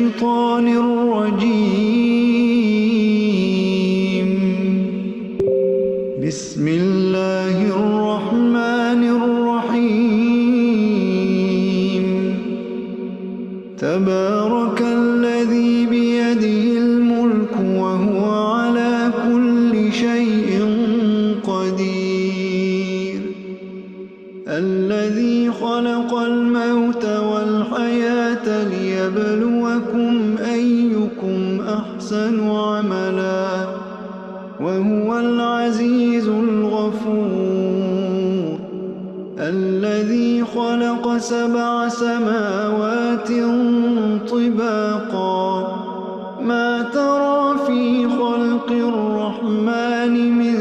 الشيطان الرجيم. بسم الله الرحمن الرحيم. تبارك الذي بيده الملك وهو على كل شيء قدير. الذي خلق الموت والحياة ليبلوكم أيكم أحسن عملا وهو العزيز الغفور. الذي خلق 7 سماوات طباقا ما ترى في خلق الرحمن من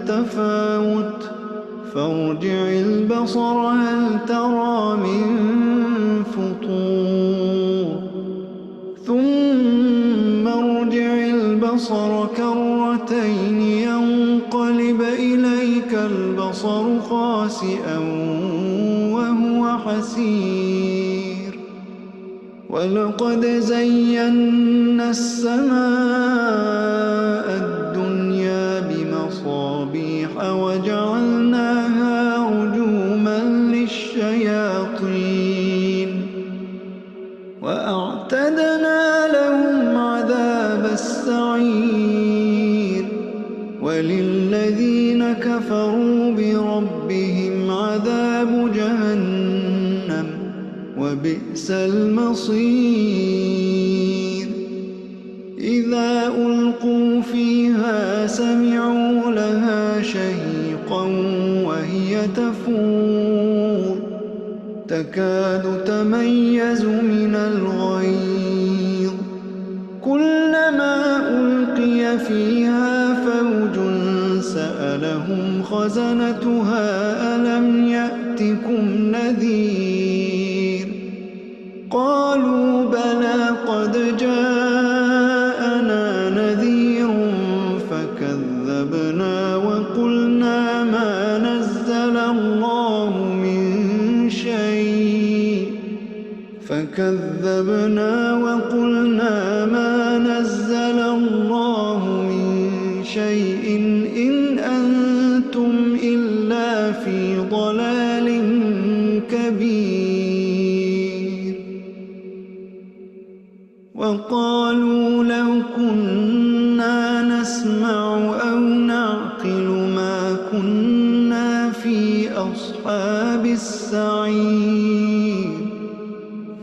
تفاوت فارجع البصر هل ترى من فطور ثم ارجع البصر كرتين ينقلب إليك البصر خاسئا وهو حسير. ولقد زينا السماء الدنيا بمصابيح وجعلناها رجوما للشياطين وأعتدنا لهم عذاب السعير. وللذين كفروا بربهم عذاب جهنم وبئس المصير. إذا ألقوا فيها سمعوا لها شهيقا وهي تفور تكاد تميز من الغيظ. كلما ألقي فيها فوج سألهم خزنتها ألم يأتكم نذير قالوا بلى قد جاءنا نذير فكذبنا وقلنا ما نزل الله من شيء إن أنتم إلا في ضلال كبير. وقالوا لو كنا نسمع أو نعقل ما كنا في أصحاب السعير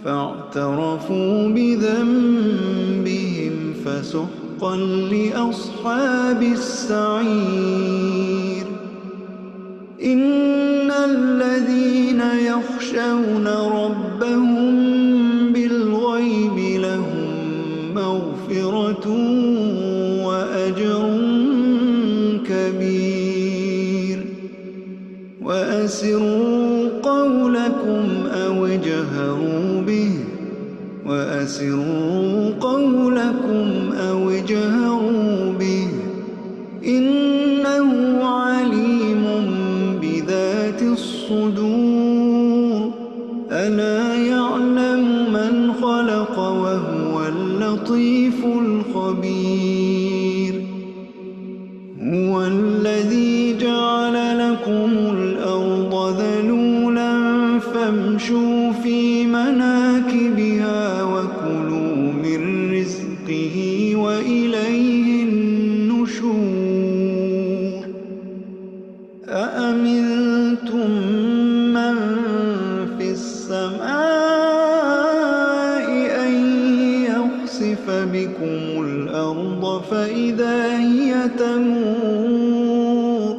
فاعترفوا بذنبهم فسحقا لأصحاب السعير. إن الذين يخشون ربهم بالغيب لهم مغفرة وأجر كبير. وأسروا قولكم أو اجهروا به إنه عليم بذات الصدور. ألا يعلم من خلق وهو اللطيف الخبير. هو الذي جعل لكم الأرض ذلولا فامشوا في مناكبها وكلوا من رزقه وإليه النشور. أأمنتم من في السماء أن يخسف بكم الأرض فإذا هي تمور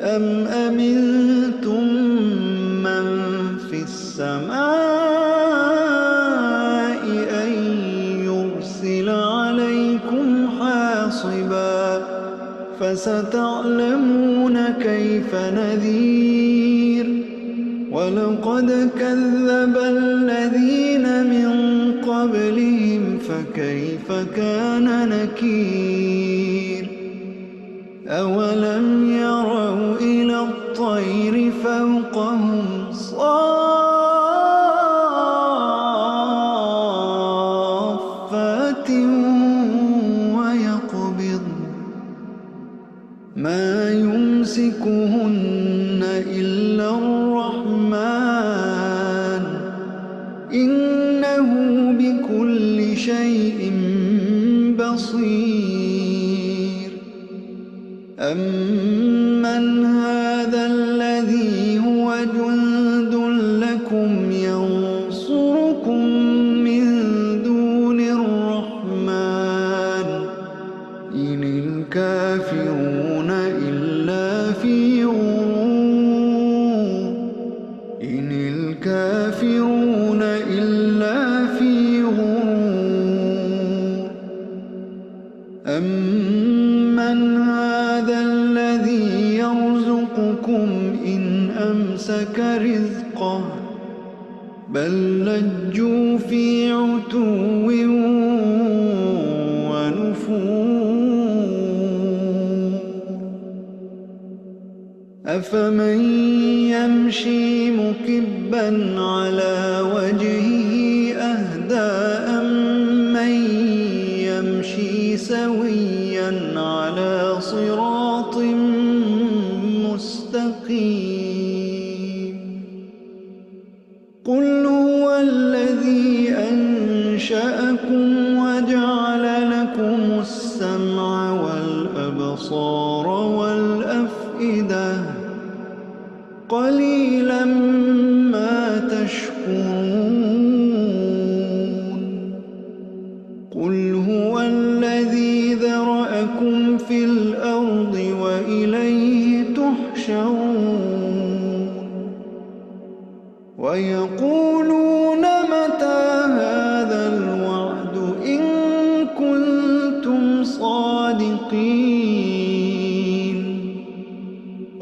أم أمنتم من في السماء أن يرسل عليكم حاصبا فستعلمون كيف نذير. ولقد كذب الذين من قبلهم فكيف كان نكير. أولم يروا إلى الطير فوقهم يمسسهن إلا الرحمن إنه بكل شيء بصير أمن هذا الذي هو جند لكم ينصركم من دون الرحمن إن الكافرون إلا في غرور إن الكافرون إلا في غرور أمن هذا الذي يرزقكم إن أمسك رزقه بل لجوا في عتو ونفور أفمن يمشي مكبا على وجهه أهدى أمن يمشي سويا على صراط مستقيم قل هو الذي أنشأكم وجعل لكم السمع والأبصار والأفئدة قليلا ما تشكرون قل هو الذي ذرأكم في الأرض وإليه تحشرون ويقولون متى هذا الوعد إن كنتم صادقين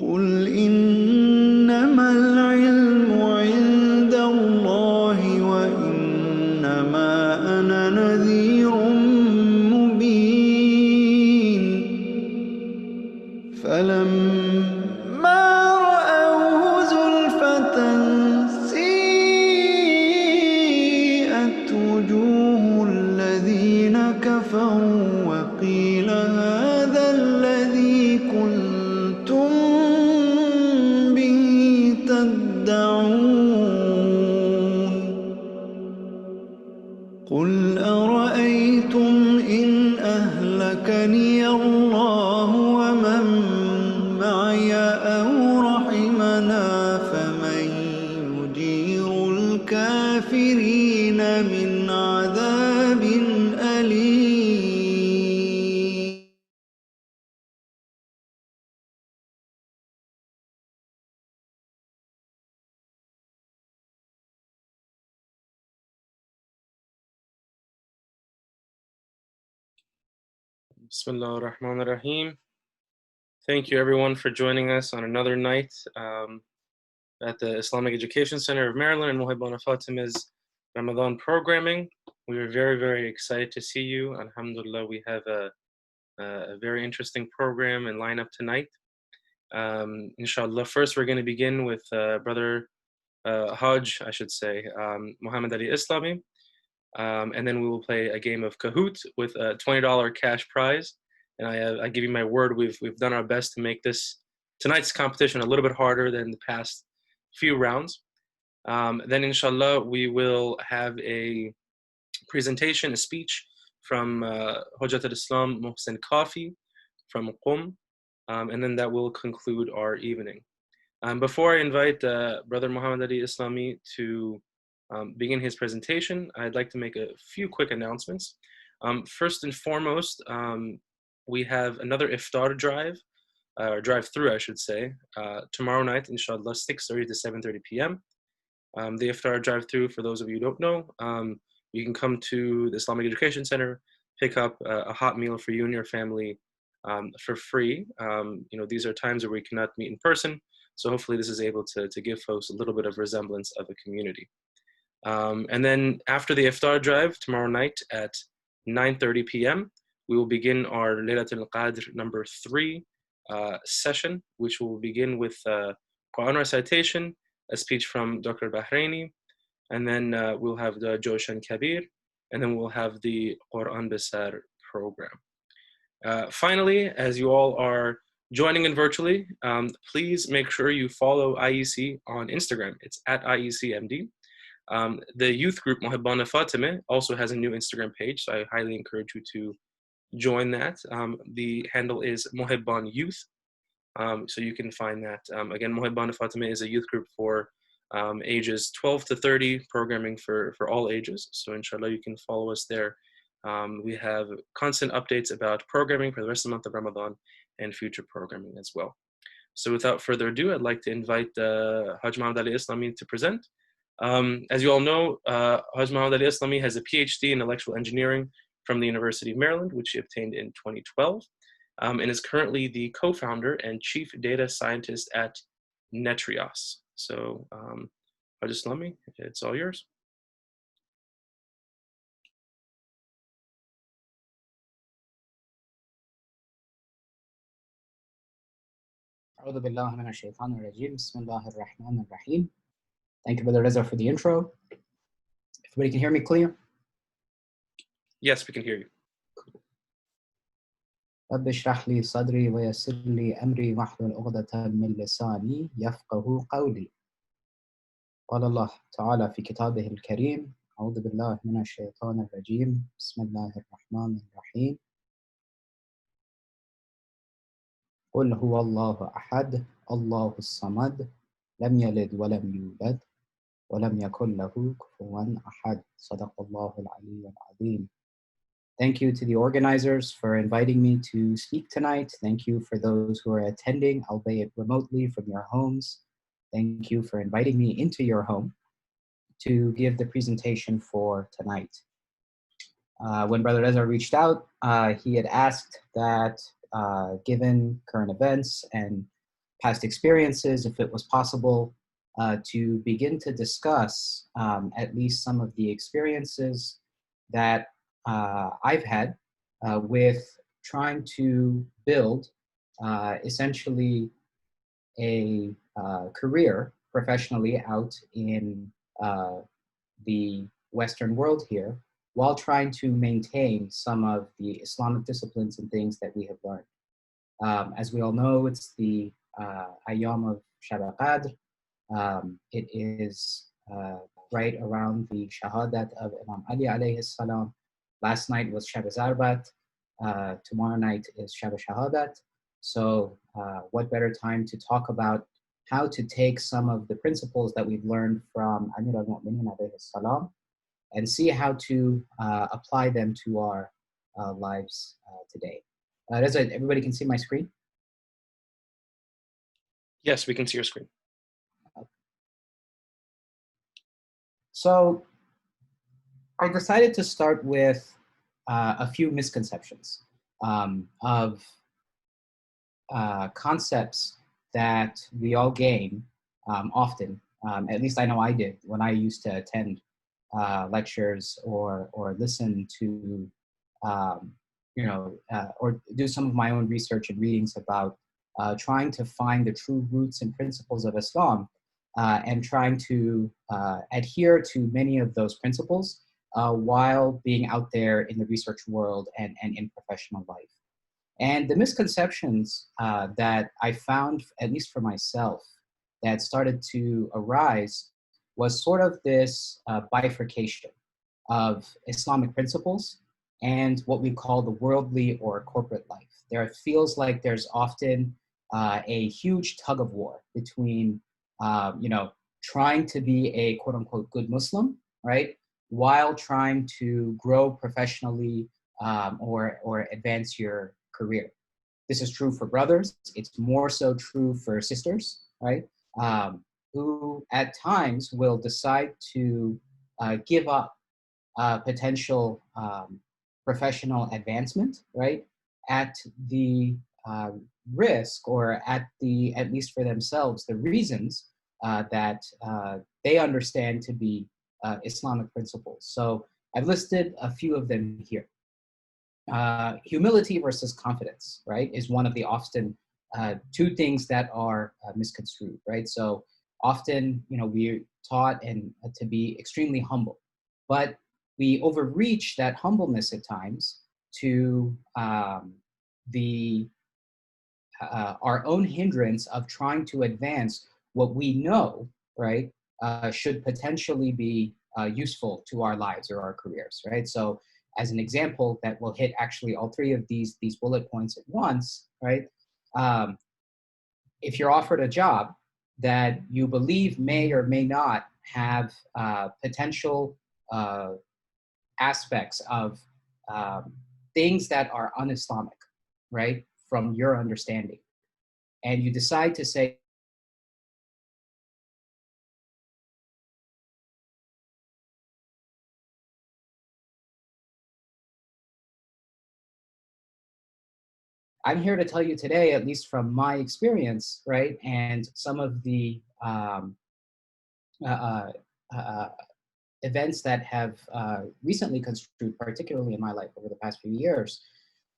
قل إنما العلم عند الله وإنما أنا نذير مبين فلما رأوه زلفة سيئت وجوه الذين كفروا وقيل هذا الذي كنتم به تدعون قل أرأيتم إن أهلكني الله ومن معي أو رحمنا فمن يجير الكافرين من عذاب أليم Bismillah ar-Rahman ar-Rahim. Thank you everyone for joining us on another night at the Islamic Education Center of Maryland and Mohebban-e-Fatemeh's Ramadan programming. We are very, very excited to see you. Alhamdulillah, we have a very interesting program and lineup tonight. Inshallah, first we're going to begin with Brother Hajj, I should say, Mohammed Eslami. And then we will play a game of Kahoot with a $20 cash prize. And I give you my word, we've done our best to make tonight's competition a little bit harder than the past few rounds. Then inshallah, we will have a presentation, a speech from Hujjat al-Islam Mohsen Kafei from Qum. And then that will conclude our evening. Before I invite Brother Mohammed Eslami to begin his presentation, I'd like to make a few quick announcements. First and foremost, we have another iftar drive, or drive-through, I should say, tomorrow night, inshallah, 6:30 to 7:30 p.m. The iftar drive-through, for those of you who don't know, you can come to the Islamic Education Center, pick up a hot meal for you and your family for free. These are times where we cannot meet in person, so hopefully this is able to give folks a little bit of resemblance of a community. And then after the iftar drive tomorrow night at 9:30 p.m., we will begin our Laylatul Qadr number 3 session, which will begin with Quran recitation, a speech from Dr. Bahraini, and then we'll have the Joshan Kabir, and then we'll have the Quran Basar program. Finally, as you all are joining in virtually, please make sure you follow IEC on Instagram. It's at IECMD. The youth group mohebban-e-fatemeh also has a new Instagram page, so I highly encourage you to join that. The handle is Mohebban Youth, so you can find that. Again, mohebban-e-fatemeh is a youth group for ages 12 to 30, programming for all ages. So inshallah, you can follow us there. We have constant updates about programming for the rest of the month of Ramadan and future programming as well. So without further ado, I'd like to invite Haj Mohammed Ali Eslami to present. As you all know, Haj Mohammed Ali Eslami has a PhD in electrical engineering from the University of Maryland, which he obtained in 2012, and is currently the co-founder and chief data scientist at Netrios. So, Haj Eslami, it's all yours. أعوذ بالله من الشيطان الرجيم. بسم الله الرحمن الرحيم. Thank you, Brother Reza, for the intro. Everybody can hear me clear? Yes, we can hear you. رب اشرح لي صدري ويسر لي أمري واحلل عقدة من لساني يفقهوا قولي. قال الله تعالى في كتابه الكريم: أعوذ بالله من الشيطان الرجيم. بسم الله الرحمن الرحيم. قل هو الله أحد الله الصمد لم يلد ولم يولد ولم يكن له كفوا أحد. صدق الله العلي العظيم. Thank you to the organizers for inviting me to speak tonight. Thank you for those who are attending, albeit remotely from your homes. Thank you for inviting me into your home to give the presentation for tonight. When Brother Reza reached out, he had asked that given current events and past experiences, if it was possible to begin to discuss at least some of the experiences that I've had with trying to build essentially a career professionally out in the Western world here, while trying to maintain some of the Islamic disciplines and things that we have learned. As we all know, it's the Ayyam of Shab al-Qadr. It is right around the Shahadat of Imam Ali alayhi salam. Last night was Shab al-Zarbat. Tomorrow night is Shab al-Shahadat. So what better time to talk about how to take some of the principles that we've learned from Amir al-Mu'minin alayhi salam and see how to apply them to our lives today. Everybody can see my screen? Yes, we can see your screen. So I decided to start with a few misconceptions of concepts that we all gain often. At least I know I did when I used to attend lectures or listen to, or do some of my own research and readings about trying to find the true roots and principles of Islam and trying to adhere to many of those principles while being out there in the research world and in professional life. And the misconceptions that I found, at least for myself, that started to arise was sort of this bifurcation of Islamic principles and what we call the worldly or corporate life. There feels like there's often a huge tug of war between, trying to be a quote unquote good Muslim, right? While trying to grow professionally or advance your career. This is true for brothers. It's more so true for sisters, right? Who at times will decide to give up potential professional advancement, right? At the risk, or at least for themselves, the reasons that they understand to be Islamic principles. So I've listed a few of them here. Humility versus confidence, right, is one of the often two things that are misconstrued, right? So often, we're taught to be extremely humble, but we overreach that humbleness at times to the our own hindrance of trying to advance what we know, right, should potentially be useful to our lives or our careers, right? So as an example that will hit actually all three of these bullet points at once, right? If you're offered a job that you believe may or may not have potential aspects of things that are un-Islamic, right, from your understanding, and you decide to say, I'm here to tell you today, at least from my experience, right, and some of the uh, uh, uh, events that have recently construed, particularly in my life over the past few years,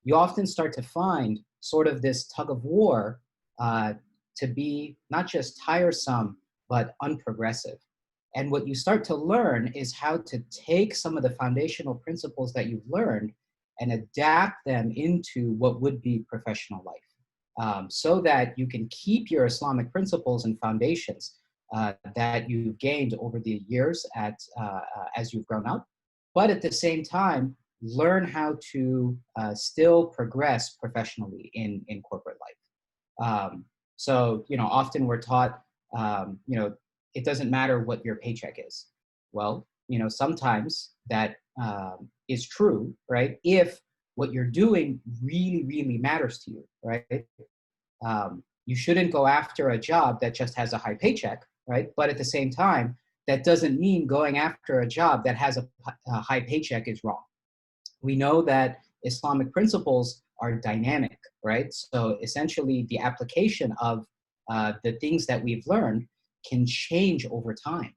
you often start to find sort of this tug of war to be not just tiresome, but unprogressive. And what you start to learn is how to take some of the foundational principles that you've learned and adapt them into what would be professional life, so that you can keep your Islamic principles and foundations that you've gained over the years as you've grown up, but at the same time, learn how to still progress professionally in corporate life. So, often we're taught, it doesn't matter what your paycheck is. Well, sometimes that is true, right? If what you're doing really, really matters to you, right? You shouldn't go after a job that just has a high paycheck, right? But at the same time, that doesn't mean going after a job that has a high paycheck is wrong. We know that Islamic principles are dynamic, right? So essentially, the application of the things that we've learned can change over time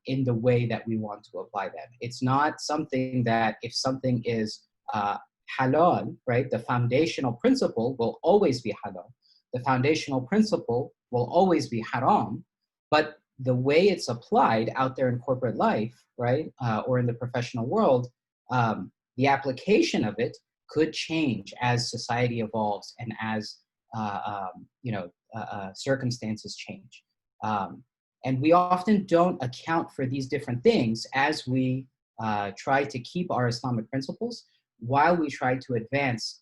in the way that we want to apply them. It's not something that if something is halal, right, the foundational principle will always be halal. The foundational principle will always be haram, but the way it's applied out there in corporate life, right, or in the professional world, the application of it could change as society evolves and as circumstances change. And we often don't account for these different things as we try to keep our Islamic principles while we try to advance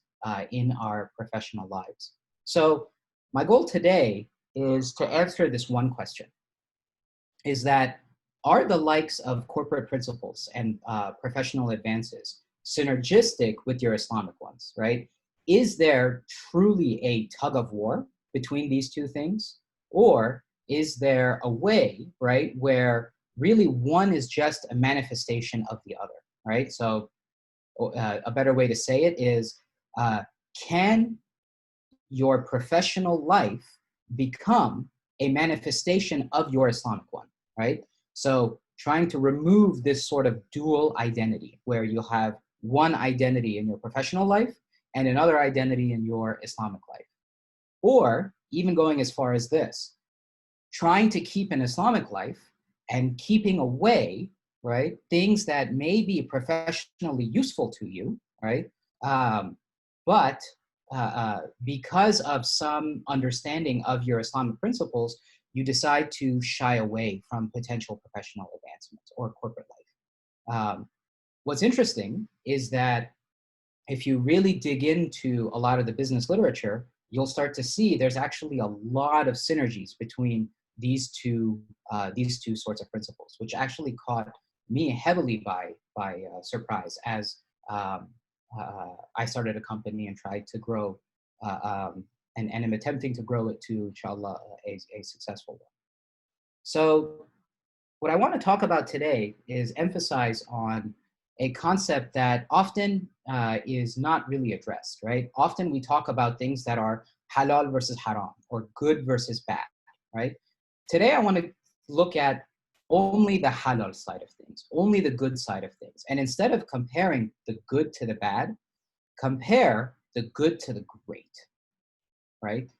in our professional lives. So my goal today is to answer this one question, is that are the likes of corporate principles and professional advances synergistic with your Islamic ones, right? Is there truly a tug of war between these two things? Or is there a way, right, where really one is just a manifestation of the other, right? So a better way to say it is, can your professional life become a manifestation of your Islamic one, right? So trying to remove this sort of dual identity where you'll have one identity in your professional life and another identity in your Islamic life. Or even going as far as this, trying to keep an Islamic life and keeping away, right, things that may be professionally useful to you, right? But because of some understanding of your Islamic principles, you decide to shy away from potential professional advancement or corporate life. What's interesting is that if you really dig into a lot of the business literature, you'll start to see there's actually a lot of synergies between these two sorts of principles, which actually caught me heavily by surprise as I started a company and tried to grow, and am attempting to grow it to, inshallah, a successful one. So what I want to talk about today is emphasize on a concept that often is not really addressed, right? Often we talk about things that are halal versus haram or good versus bad, right? Today I want to look at only the halal side of things, only the good side of things. And instead of comparing the good to the bad, compare the good to the great, right?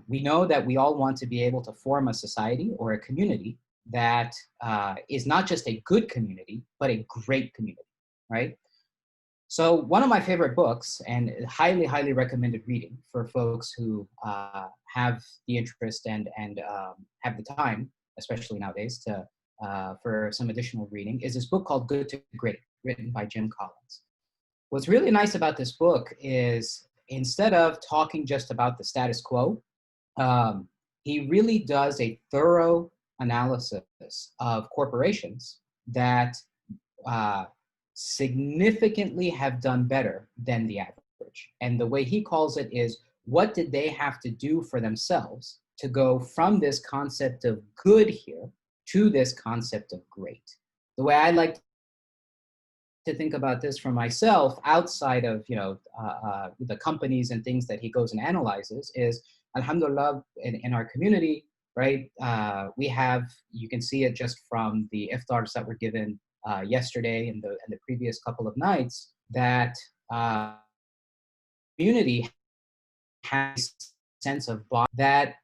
We know that we all want to be able to form a society or a community that is not just a good community, but a great community, right? So one of my favorite books, and highly, highly recommended reading for folks who have the interest and have the time, especially nowadays, to for some additional reading, is this book called Good to Great, written by Jim Collins. What's really nice about this book is instead of talking just about the status quo, he really does a thorough analysis of corporations that significantly have done better than the average. And the way he calls it is, what did they have to do for themselves to go from this concept of good here to this concept of great? The way I like to think about this for myself, outside of the companies and things that he goes and analyzes, is alhamdulillah, in our community, right? We have, you can see it just from the iftars that were given yesterday and the previous couple of nights, that community has a sense of bond that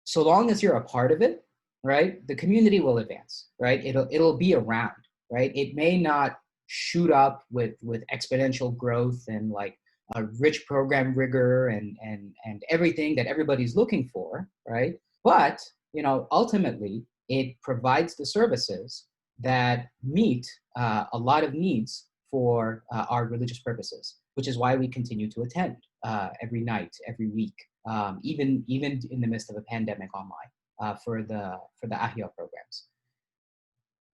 so long as you're a part of it, right, the community will advance, right? It'll be around, right? It may not shoot up with exponential growth and like a rich program rigor and everything that everybody's looking for, right? But ultimately, it provides the services that meet a lot of needs for our religious purposes, which is why we continue to attend every night, every week, even in the midst of a pandemic online for the Ahya programs.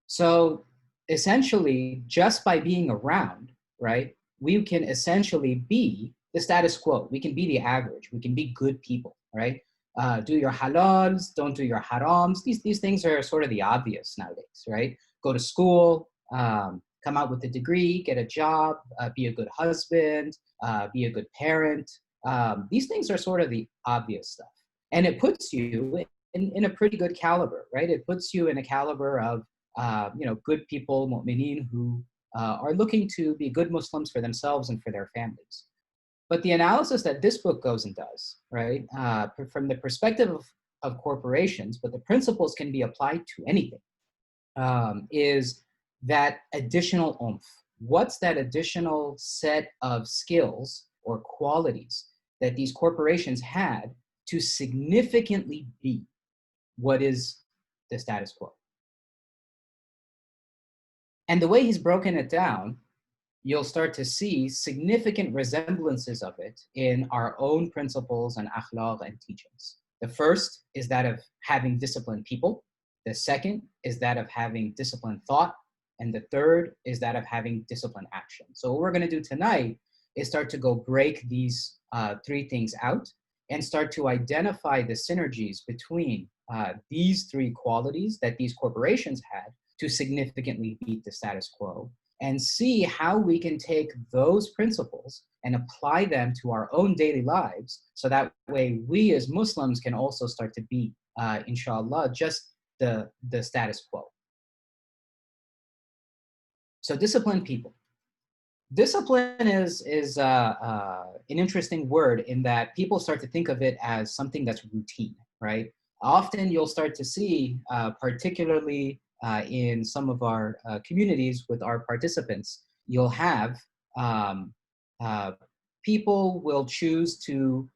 So essentially, just by being around, right, we can essentially be the status quo. We can be the average. We can be good people, right? Do your halals, don't do your harams. These things are sort of the obvious nowadays, right? Go to school, come out with a degree, get a job, be a good husband, be a good parent. These things are sort of the obvious stuff. And it puts you in a pretty good caliber, right? It puts you in a caliber of good people, mu'mineen, who are looking to be good Muslims for themselves and for their families. But the analysis that this book goes and does, right, from the perspective of corporations, but the principles can be applied to anything, is that additional oomph. What's that additional set of skills or qualities that these corporations had to significantly beat what is the status quo? And the way he's broken it down, you'll start to see significant resemblances of it in our own principles and akhlaq and teachings. The first is that of having disciplined people. The second is that of having disciplined thought. And the third is that of having disciplined action. So what we're going to do tonight is start to go break these three things out and start to identify the synergies between these three qualities that these corporations had to significantly beat the status quo, and see how we can take those principles and apply them to our own daily lives, so that way we as Muslims can also start to beat, inshallah, just the status quo. So disciplined people. Discipline is an interesting word in that people start to think of it as something that's routine, right? Often you'll start to see, particularly in some of our communities with our participants, you'll have people will choose to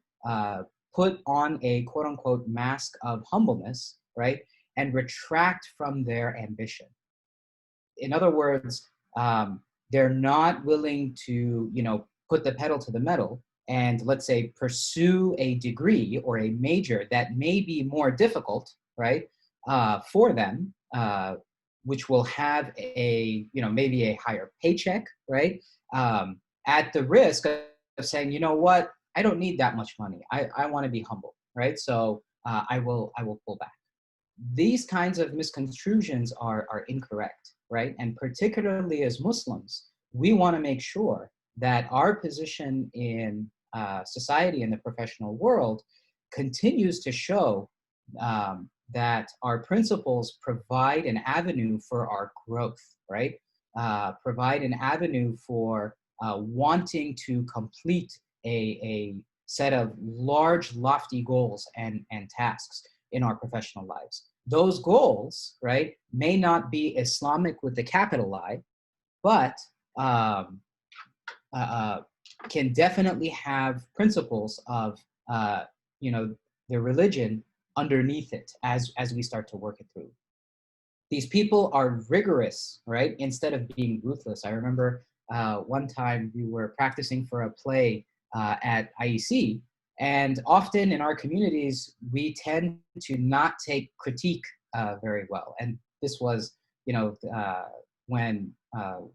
put on a quote unquote mask of humbleness, right? And retract from their ambition. In other words, they're not willing to, put the pedal to the metal and, let's say, pursue a degree or a major that may be more difficult, right, for them, which will have a, maybe a higher paycheck, right, at the risk of saying, you know what, I don't need that much money. I want to be humble, right? So I will pull back. These kinds of misconstrusions are incorrect, right? And particularly as Muslims, we want to make sure that our position in society and the professional world continues to show that our principles provide an avenue for our growth, right? Provide an avenue for wanting to complete a set of large, lofty goals and tasks in our professional lives. Those goals, right, may not be Islamic with the capital I, but can definitely have principles of, you know, the religion underneath it as we start to work it through. These people are rigorous, right? Instead of being ruthless. I remember one time we were practicing for a play at IEC, and often in our communities, we tend to not take critique very well. And this was, you know, when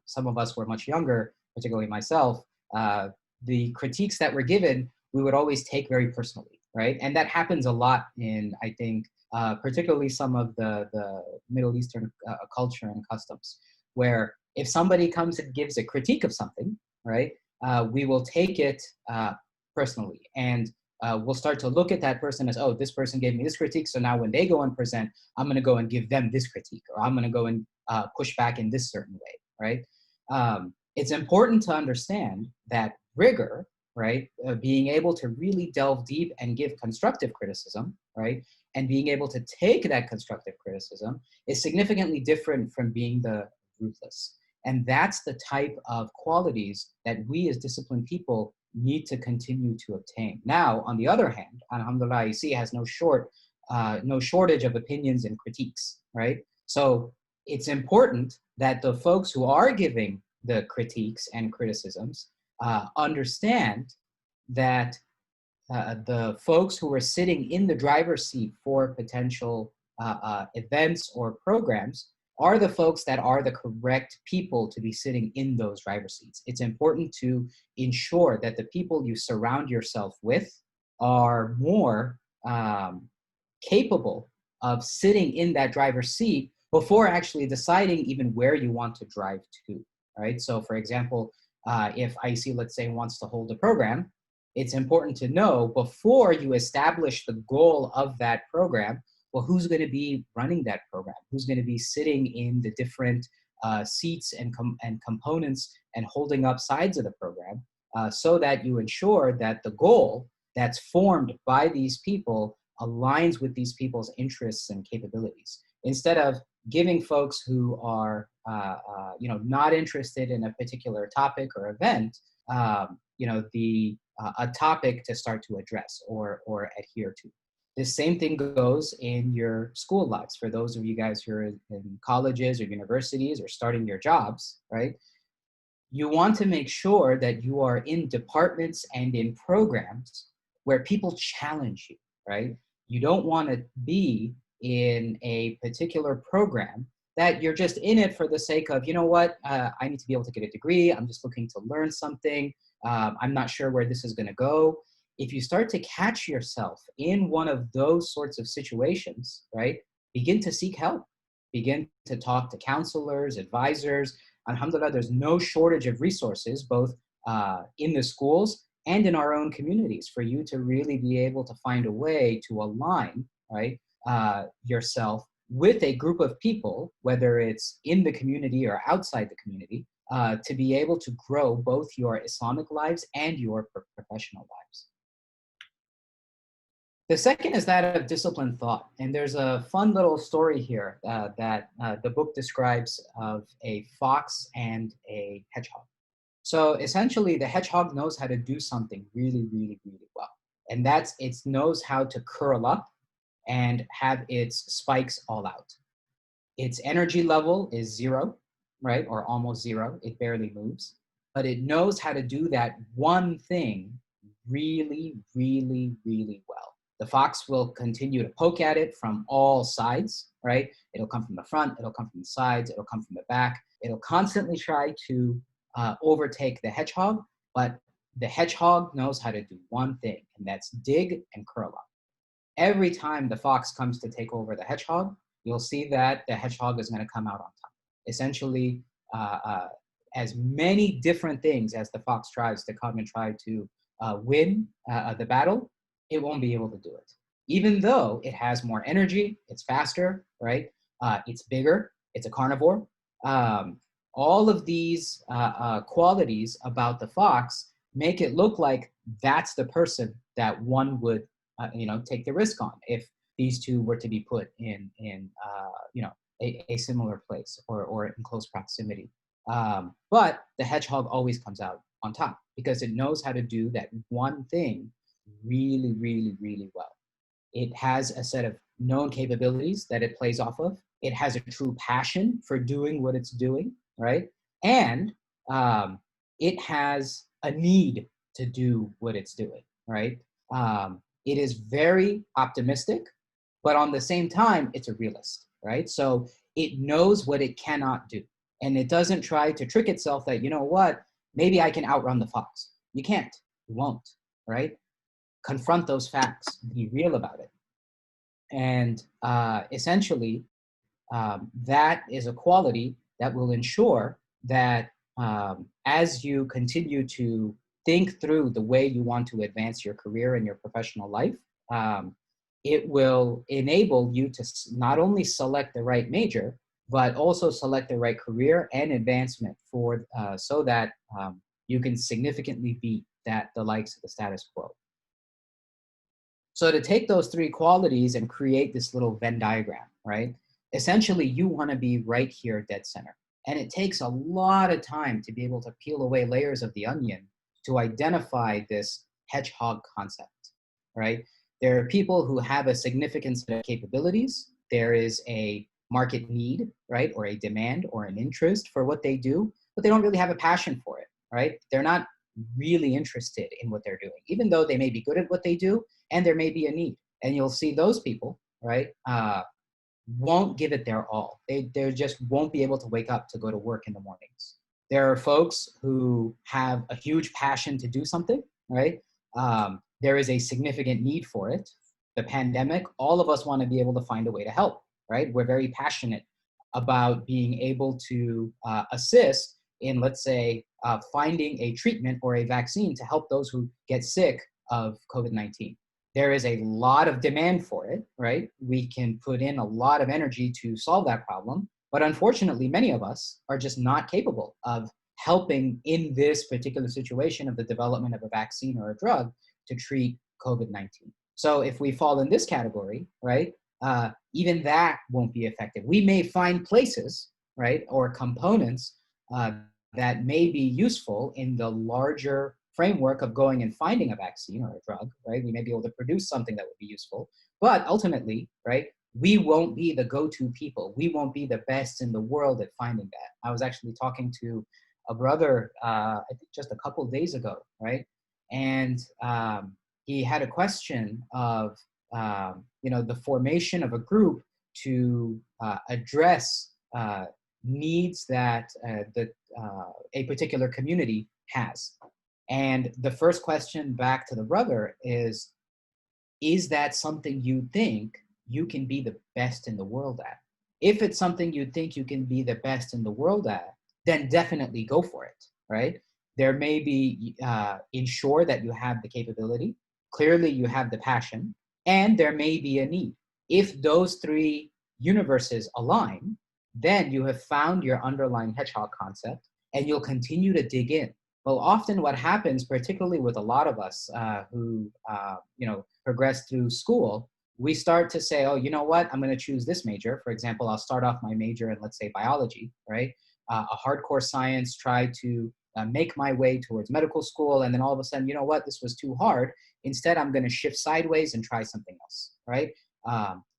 some of us were much younger, particularly myself, the critiques that were given, we would always take very personally, right? And that happens a lot in, I think, particularly some of the Middle Eastern culture and customs, where if somebody comes and gives a critique of something, right, we will take it personally. And we'll start to look at that person as, oh, this person gave me this critique, so now when they go and present, I'm going to go and give them this critique, or I'm going to go and push back in this certain way, right? It's important to understand that rigor, right, being able to really delve deep and give constructive criticism, right, and being able to take that constructive criticism is significantly different from being the ruthless. And that's the type of qualities that we as disciplined people need to continue to obtain. Now, on the other hand, Alhamdulillah, IEC has no shortage of opinions and critiques, right? So it's important that the folks who are giving the critiques and criticisms understand that the folks who are sitting in the driver's seat for potential events or programs are the folks that are the correct people to be sitting in those driver's seats. It's important to ensure that the people you surround yourself with are more capable of sitting in that driver's seat before actually deciding even where you want to drive to, right? So for example, if IEC, let's say, wants to hold a program, it's important to know before you establish the goal of that program, well, who's going to be running that program? Who's going to be sitting in the different seats and components and holding up sides of the program so that you ensure that the goal that's formed by these people aligns with these people's interests and capabilities. Instead of giving folks who are not interested in a particular topic or event, a topic to start to address or adhere to. The same thing goes in your school lives. For those of you guys who are in colleges or universities or starting your jobs, right? You want to make sure that you are in departments and in programs where people challenge you, right? You don't want to be in a particular program that you're just in it for the sake of, you know what, I need to be able to get a degree. I'm just looking to learn something. I'm not sure where this is going to go. If you start to catch yourself in one of those sorts of situations, right, begin to seek help. Begin to talk to counselors, advisors. Alhamdulillah, there's no shortage of resources, both in the schools and in our own communities, for you to really be able to find a way to align, right, yourself with a group of people, whether it's in the community or outside the community, to be able to grow both your Islamic lives and your professional lives. The second is that of disciplined thought. And there's a fun little story here that the book describes of a fox and a hedgehog. So essentially, the hedgehog knows how to do something really, really, really well. And that's it knows how to curl up and have its spikes all out. Its energy level is 0, right? Or almost 0. It barely moves. But it knows how to do that one thing really, really, really well. The fox will continue to poke at it from all sides, right? It'll come from the front, it'll come from the sides, it'll come from the back. It'll constantly try to overtake the hedgehog, but the hedgehog knows how to do one thing, and that's dig and curl up. Every time the fox comes to take over the hedgehog, you'll see that the hedgehog is going to come out on top. Essentially, as many different things as the fox tries to come and try to win the battle, it won't be able to do it. Even though it has more energy, it's faster, right? It's bigger, it's a carnivore. All of these qualities about the fox make it look like that's the person that one would, take the risk on if these two were to be put in a similar place or in close proximity. But the hedgehog always comes out on top because it knows how to do that one thing really, really, really well. It has a set of known capabilities that it plays off of. It has a true passion for doing what it's doing, right? And it has a need to do what it's doing, right? It is very optimistic, but on the same time, it's a realist, right? So it knows what it cannot do. And it doesn't try to trick itself that, you know what, maybe I can outrun the fox. You can't, you won't, right? Confront those facts, be real about it. And essentially, that is a quality that will ensure that as you continue to think through the way you want to advance your career and your professional life, it will enable you to not only select the right major, but also select the right career and advancement for so that you can significantly beat the likes of the status quo. So to take those three qualities and create this little Venn diagram, right? Essentially, you want to be right here, dead center. And it takes a lot of time to be able to peel away layers of the onion to identify this hedgehog concept, right? There are people who have a significant set of capabilities. There is a market need, right? Or a demand or an interest for what they do, but they don't really have a passion for it, right? They're not really interested in what they're doing, even though they may be good at what they do and there may be a need. And you'll see those people, right? Won't give it their all. They just won't be able to wake up to go to work in the mornings. There are folks who have a huge passion to do something, right? There is a significant need for it. The pandemic, all of us want to be able to find a way to help, right? We're very passionate about being able to assist in, let's say, finding a treatment or a vaccine to help those who get sick of COVID-19. There is a lot of demand for it, right? We can put in a lot of energy to solve that problem, but unfortunately, many of us are just not capable of helping in this particular situation of the development of a vaccine or a drug to treat COVID-19. So if we fall in this category, right, even that won't be effective. We may find places, right, or components that may be useful in the larger framework of going and finding a vaccine or a drug, right? We may be able to produce something that would be useful, but ultimately, right, we won't be the go-to people. We won't be the best in the world at finding that. I was actually talking to a brother, I think just a couple of days ago, right? And he had a question of, the formation of a group to address needs that a particular community has. And the first question back to the brother is that something you think you can be the best in the world at? If it's something you think you can be the best in the world at, then definitely go for it, right? There may be, ensure that you have the capability, clearly you have the passion, and there may be a need. If those three universes align, then you have found your underlying hedgehog concept and you'll continue to dig in. Well, often what happens, particularly with a lot of us who progress through school, we start to say, oh, you know what, I'm going to choose this major. For example, I'll start off my major in, let's say, biology, right? A hardcore science, try to make my way towards medical school. And then all of a sudden, you know what, this was too hard. Instead, I'm going to shift sideways and try something else, right?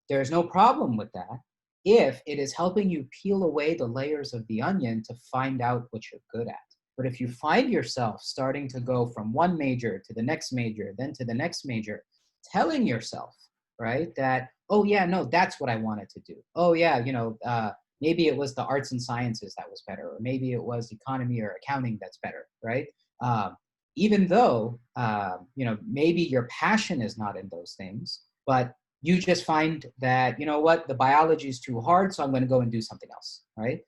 There's no problem with that if it is helping you peel away the layers of the onion to find out what you're good at. But if you find yourself starting to go from one major to the next major, then to the next major, telling yourself, right, that, oh yeah, no, that's what I wanted to do. Oh yeah, maybe it was the arts and sciences that was better, or maybe it was economy or accounting that's better, right? Even though, maybe your passion is not in those things, but you just find that, you know what, the biology is too hard, so I'm going to go and do something else, right?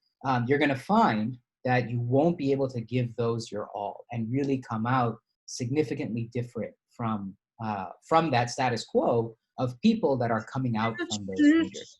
You're going to find that you won't be able to give those your all and really come out significantly different from that status quo of people that are coming out from those majors.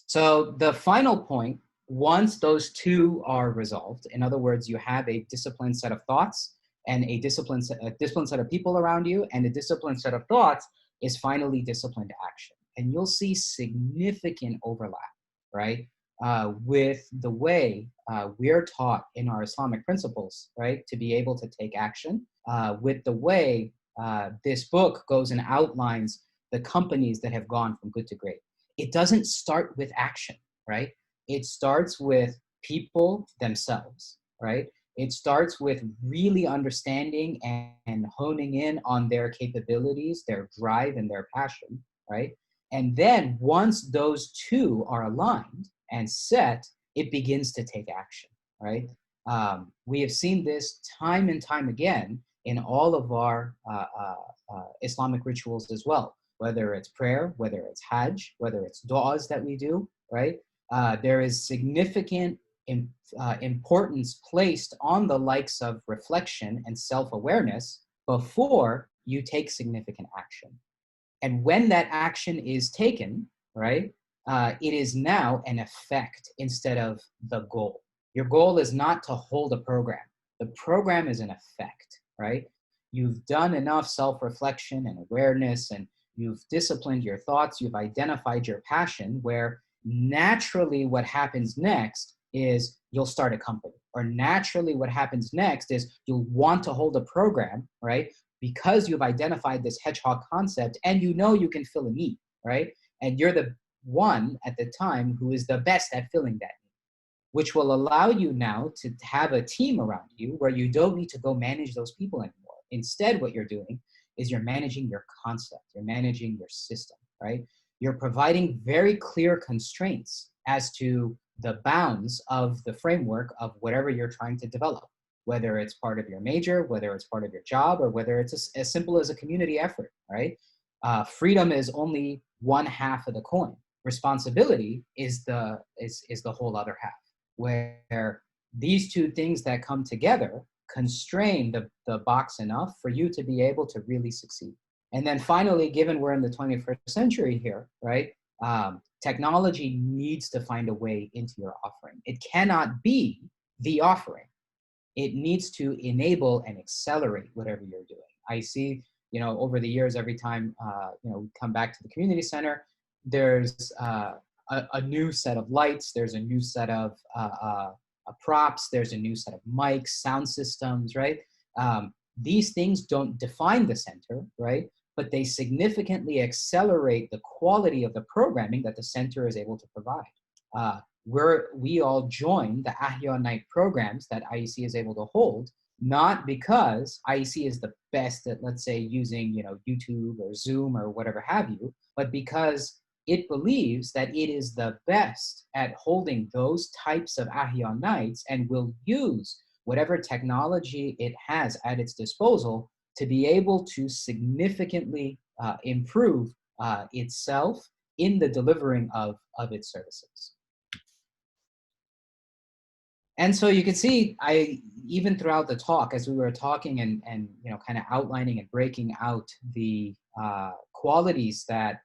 So the final point, once those two are resolved, in other words, you have a disciplined set of thoughts and a disciplined set of people around you, and a disciplined set of thoughts is finally disciplined action. And you'll see significant overlap, right? with the way we're taught in our Islamic principles, right, to be able to take action, with the way this book goes and outlines the companies that have gone from good to great. It doesn't start with action, right? It starts with people themselves, right? It starts with really understanding and honing in on their capabilities, their drive, and their passion, right? And then once those two are aligned and set, it begins to take action, right? We have seen this time and time again in all of our Islamic rituals as well, whether it's prayer, whether it's Hajj, whether it's du'as that we do, right? There is significant importance placed on the likes of reflection and self-awareness before you take significant action. And when that action is taken, right, it is now an effect instead of the goal. Your goal is not to hold a program. The program is an effect, right? You've done enough self-reflection and awareness, and you've disciplined your thoughts, you've identified your passion, where naturally what happens next is you'll start a company. Or naturally what happens next is you'll want to hold a program, right? Because you've identified this hedgehog concept and you know you can fill a need, right? And you're the one at the time who is the best at filling that need, which will allow you now to have a team around you where you don't need to go manage those people anymore. Instead, what you're doing is you're managing your concept, you're managing your system, right? You're providing very clear constraints as to the bounds of the framework of whatever you're trying to develop, whether it's part of your major, whether it's part of your job, or whether it's as simple as a community effort, right? Freedom is only one half of the coin. Responsibility is the whole other half, where these two things that come together constrain the box enough for you to be able to really succeed. And then finally, given we're in the 21st century here, right? Technology needs to find a way into your offering. It cannot be the offering. It needs to enable and accelerate whatever you're doing. I see, over the years, every time, we come back to the community center, there's a new set of lights, there's a new set of props, there's a new set of mics, sound systems, right? These things don't define the center, right? But they significantly accelerate the quality of the programming that the center is able to provide. We all join the Ahya Night programs that IEC is able to hold, not because IEC is the best at, let's say, using YouTube or Zoom or whatever have you, but because it believes that it is the best at holding those types of Ahya Nights and will use whatever technology it has at its disposal to be able to significantly improve itself in the delivering of its services. And so you can see, even throughout the talk, as we were talking and kind of outlining and breaking out the qualities that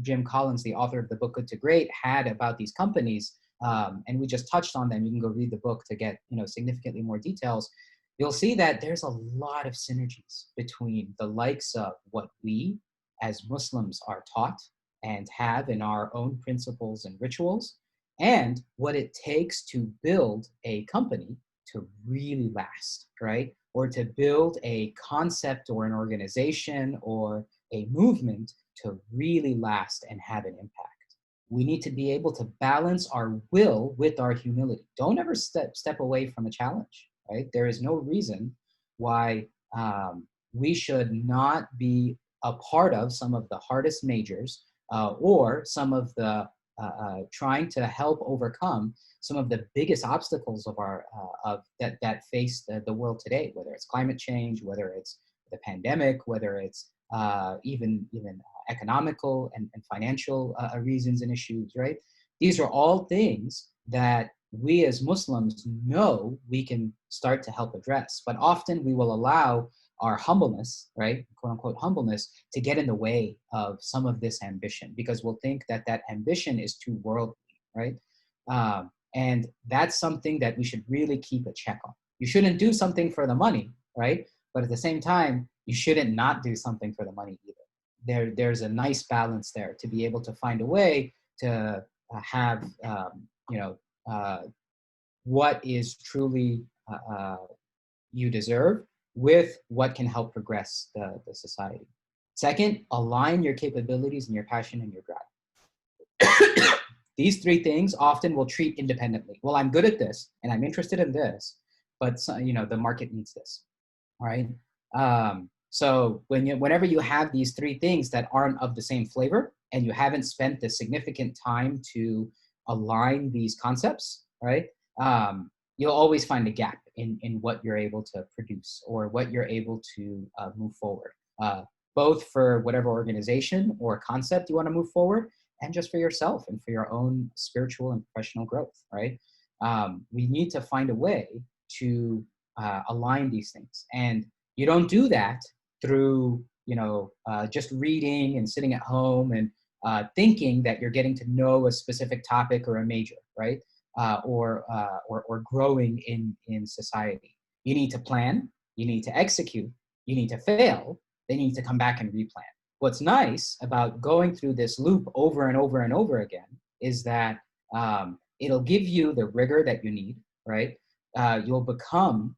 Jim Collins, the author of the book Good to Great, had about these companies, and we just touched on them. You can go read the book to get significantly more details. You'll see that there's a lot of synergies between the likes of what we as Muslims are taught and have in our own principles and rituals, and what it takes to build a company to really last, right? Or to build a concept or an organization or a movement to really last and have an impact. We need to be able to balance our will with our humility. Don't ever step away from a challenge, right? There is no reason why we should not be a part of some of the hardest majors or some of the trying to help overcome some of the biggest obstacles of that face the world today, whether it's climate change, whether it's the pandemic, whether it's even economical and financial reasons and issues, right? These are all things that we as Muslims know we can start to help address, but often we will allow our humbleness, right, quote unquote humbleness, to get in the way of some of this ambition, because we'll think that ambition is too worldly, right? And that's something that we should really keep a check on. You shouldn't do something for the money, right? But at the same time, you shouldn't not do something for the money either. There's a nice balance there to be able to find a way to have what is truly you deserve with what can help progress the society. Second, align your capabilities and your passion and your drive. These three things often will treat independently. Well, I'm good at this and I'm interested in this, but the market needs this, all right? So whenever you have these three things that aren't of the same flavor and you haven't spent the significant time to align these concepts, right? You'll always find a gap in what you're able to produce or what you're able to move forward, both for whatever organization or concept you want to move forward, and just for yourself and for your own spiritual and professional growth, right? We need to find a way to align these things. And you don't do that through, just reading and sitting at home and thinking that you're getting to know a specific topic or a major, right? Or growing in society. You need to plan, you need to execute, you need to fail, then you need to come back and replan. What's nice about going through this loop over and over and over again is that it'll give you the rigor that you need, right? You'll become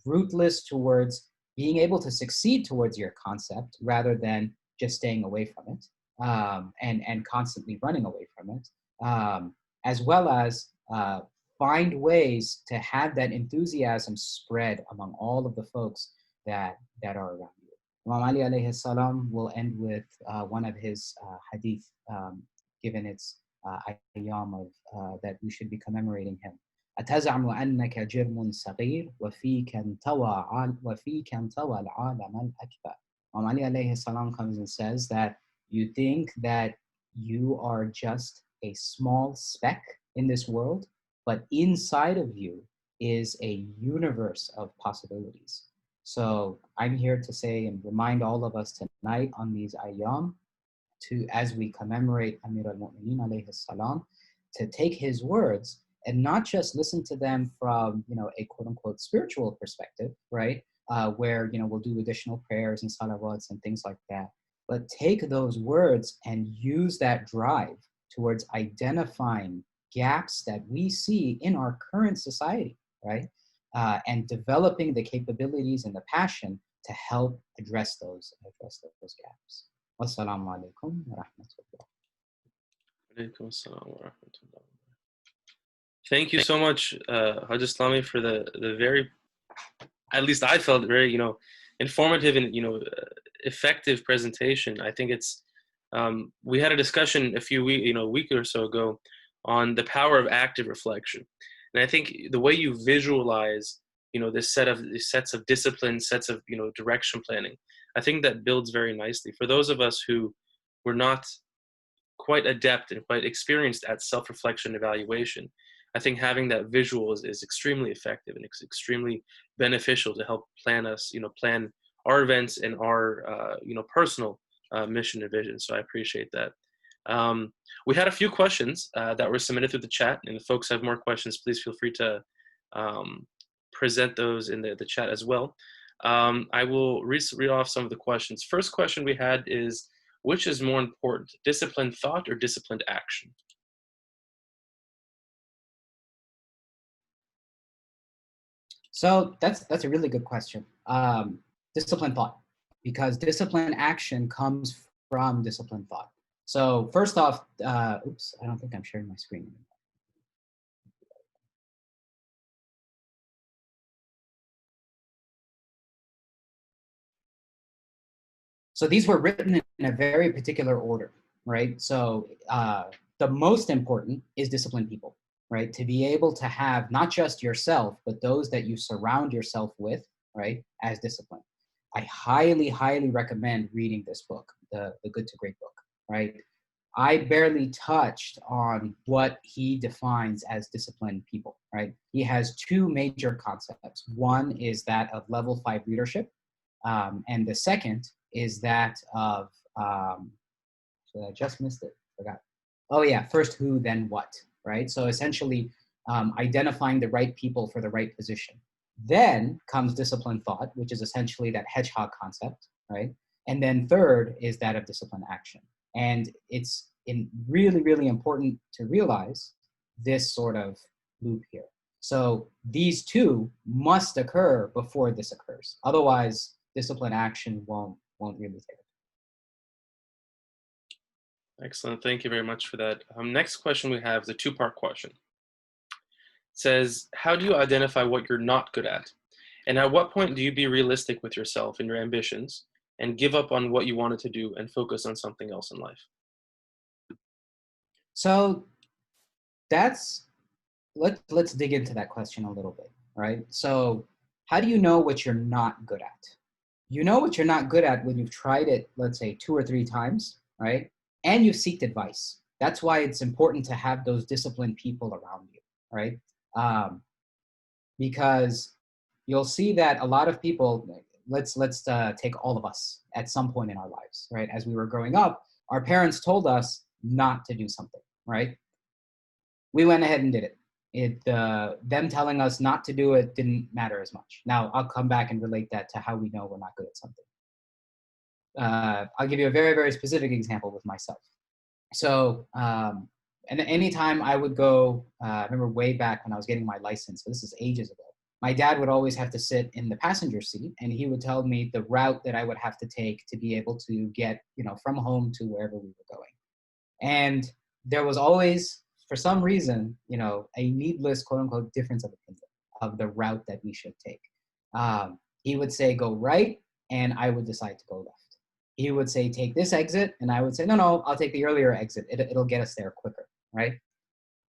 rootless towards being able to succeed towards your concept rather than just staying away from it and constantly running away from it, as well as find ways to have that enthusiasm spread among all of the folks that are around you. Imam Ali alayhi salam will end with one of his hadith, given its ayyam of that we should be commemorating him. أتزعم أنك جرم صغير وفيك انطوى العالم الأكبر. Imam Ali alayhi salam comes and says that you think that you are just a small speck in this world, but inside of you is a universe of possibilities. So I'm here to say and remind all of us tonight on these ayyam, as we commemorate Amir al-Mu'mineen alayhi salam, to take his words and not just listen to them from, a quote unquote spiritual perspective, right? Where, we'll do additional prayers and salawats and things like that, but take those words and use that drive towards identifying gaps that we see in our current society, right? And developing the capabilities and the passion to help address those gaps. Wassalamu alaikum wa rahmatullah. Alaikum assalam wa rahmatullah. Thank you so much, Hajj Eslami, for the very, at least I felt very, informative and, effective presentation. I think it's, we had a discussion a week or so ago on the power of active reflection. And I think the way you visualize, this sets of discipline, sets of, direction planning, I think that builds very nicely. For those of us who were not quite adept and quite experienced at self-reflection evaluation, I think having that visual is extremely effective and it's extremely beneficial to help plan our events and our, personal mission and vision. So I appreciate that. We had a few questions that were submitted through the chat, and if folks have more questions, please feel free to present those in the chat as well. I will read off some of the questions. First question we had is, which is more important, disciplined thought or disciplined action? So that's a really good question. Disciplined thought, because disciplined action comes from disciplined thought. So first off, oops, I don't think I'm sharing my screen anymore. So these were written in a very particular order, right? So the most important is disciplined people, right? To be able to have not just yourself, but those that you surround yourself with, right, as disciplined. I highly, highly recommend reading this book, the Good to Great book, right? I barely touched on what he defines as disciplined people, right? He has two major concepts. One is that of level 5 leadership, and the second is that of, so I just missed it, forgot. Oh yeah, first who, then what, right? So essentially identifying the right people for the right position. Then comes disciplined thought, which is essentially that hedgehog concept, right? And then third is that of disciplined action. And it's really, really important to realize this sort of loop here. So these two must occur before this occurs. Otherwise, discipline action won't really take it. Excellent. Thank you very much for that. Next question we have is a two-part question. It says, how do you identify what you're not good at? And at what point do you be realistic with yourself and your ambitions and give up on what you wanted to do and focus on something else in life? So that's, let's dig into that question a little bit, right? So how do you know what you're not good at? You know what you're not good at when you've tried it, let's say 2 or 3 times, right? And you've sought advice. That's why it's important to have those disciplined people around you, right? Because you'll see that a lot of people, let's take all of us at some point in our lives, right? As we were growing up, our parents told us not to do something, right? We went ahead and did it. Them telling us not to do it didn't matter as much. Now, I'll come back and relate that to how we know we're not good at something. I'll give you a very, very specific example with myself. So, and anytime I would go, I remember way back when I was getting my license, so this is ages ago, my dad would always have to sit in the passenger seat and he would tell me the route that I would have to take to be able to get, from home to wherever we were going. And there was always, for some reason, a needless, quote unquote, difference of opinion of the route that we should take. He would say, go right, and I would decide to go left. He would say, take this exit, and I would say, no, I'll take the earlier exit. It'll get us there quicker, right?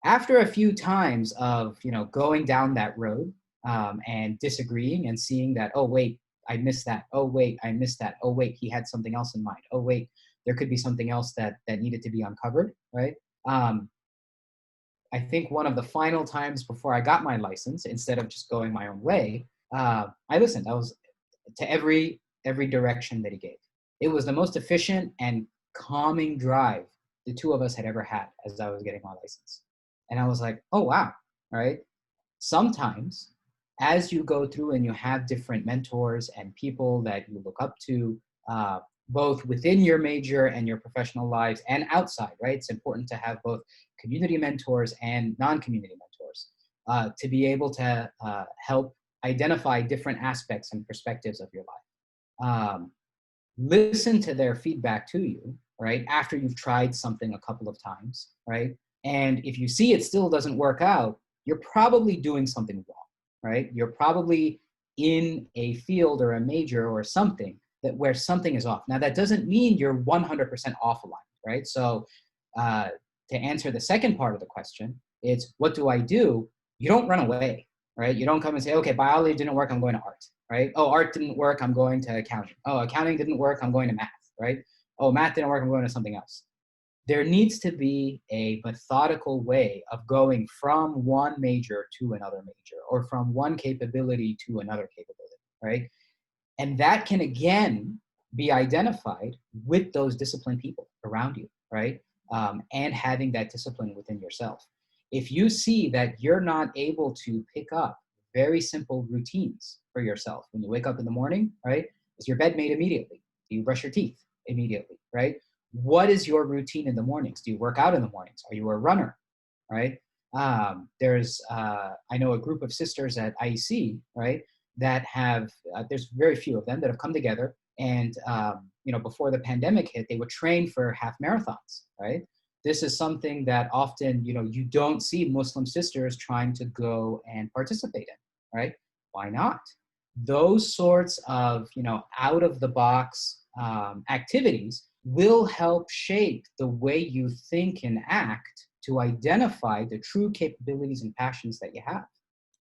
After a few times of, going down that road and disagreeing and seeing that, oh, wait, I missed that. Oh, wait, I missed that. Oh, wait, he had something else in mind. Oh, wait, there could be something else that needed to be uncovered, right? I think one of the final times before I got my license, instead of just going my own way, I listened. I was to every direction that he gave. It was the most efficient and calming drive the two of us had ever had as I was getting my license. And I was like, oh, wow, right? Sometimes as you go through and you have different mentors and people that you look up to, both within your major and your professional lives and outside, right? It's important to have both community mentors and non-community mentors to be able to help identify different aspects and perspectives of your life. Listen to their feedback to you, right? After you've tried something a couple of times, right? And if you see it still doesn't work out, you're probably doing something wrong, right? You're probably in a field or a major or something where something is off. Now, that doesn't mean you're 100% off aligned, right? So to answer the second part of the question, it's what do I do? You don't run away, right? You don't come and say, okay, biology didn't work, I'm going to art, right? Oh, art didn't work, I'm going to accounting. Oh, accounting didn't work, I'm going to math, right? Oh, math didn't work, I'm going to something else. There needs to be a methodical way of going from one major to another major or from one capability to another capability, right? And that can, again, be identified with those disciplined people around you, right? And having that discipline within yourself. If you see that you're not able to pick up very simple routines for yourself, when you wake up in the morning, right? Is your bed made immediately? Do you brush your teeth immediately, right? What is your routine in the mornings? Do you work out in the mornings? Are you a runner, right? I know a group of sisters at IEC, right? That have, there's very few of them that have come together and, before the pandemic hit, they would train for half marathons, right? This is something that often, you don't see Muslim sisters trying to go and participate in, right? Why not? Those sorts of, out of the box activities will help shape the way you think and act to identify the true capabilities and passions that you have.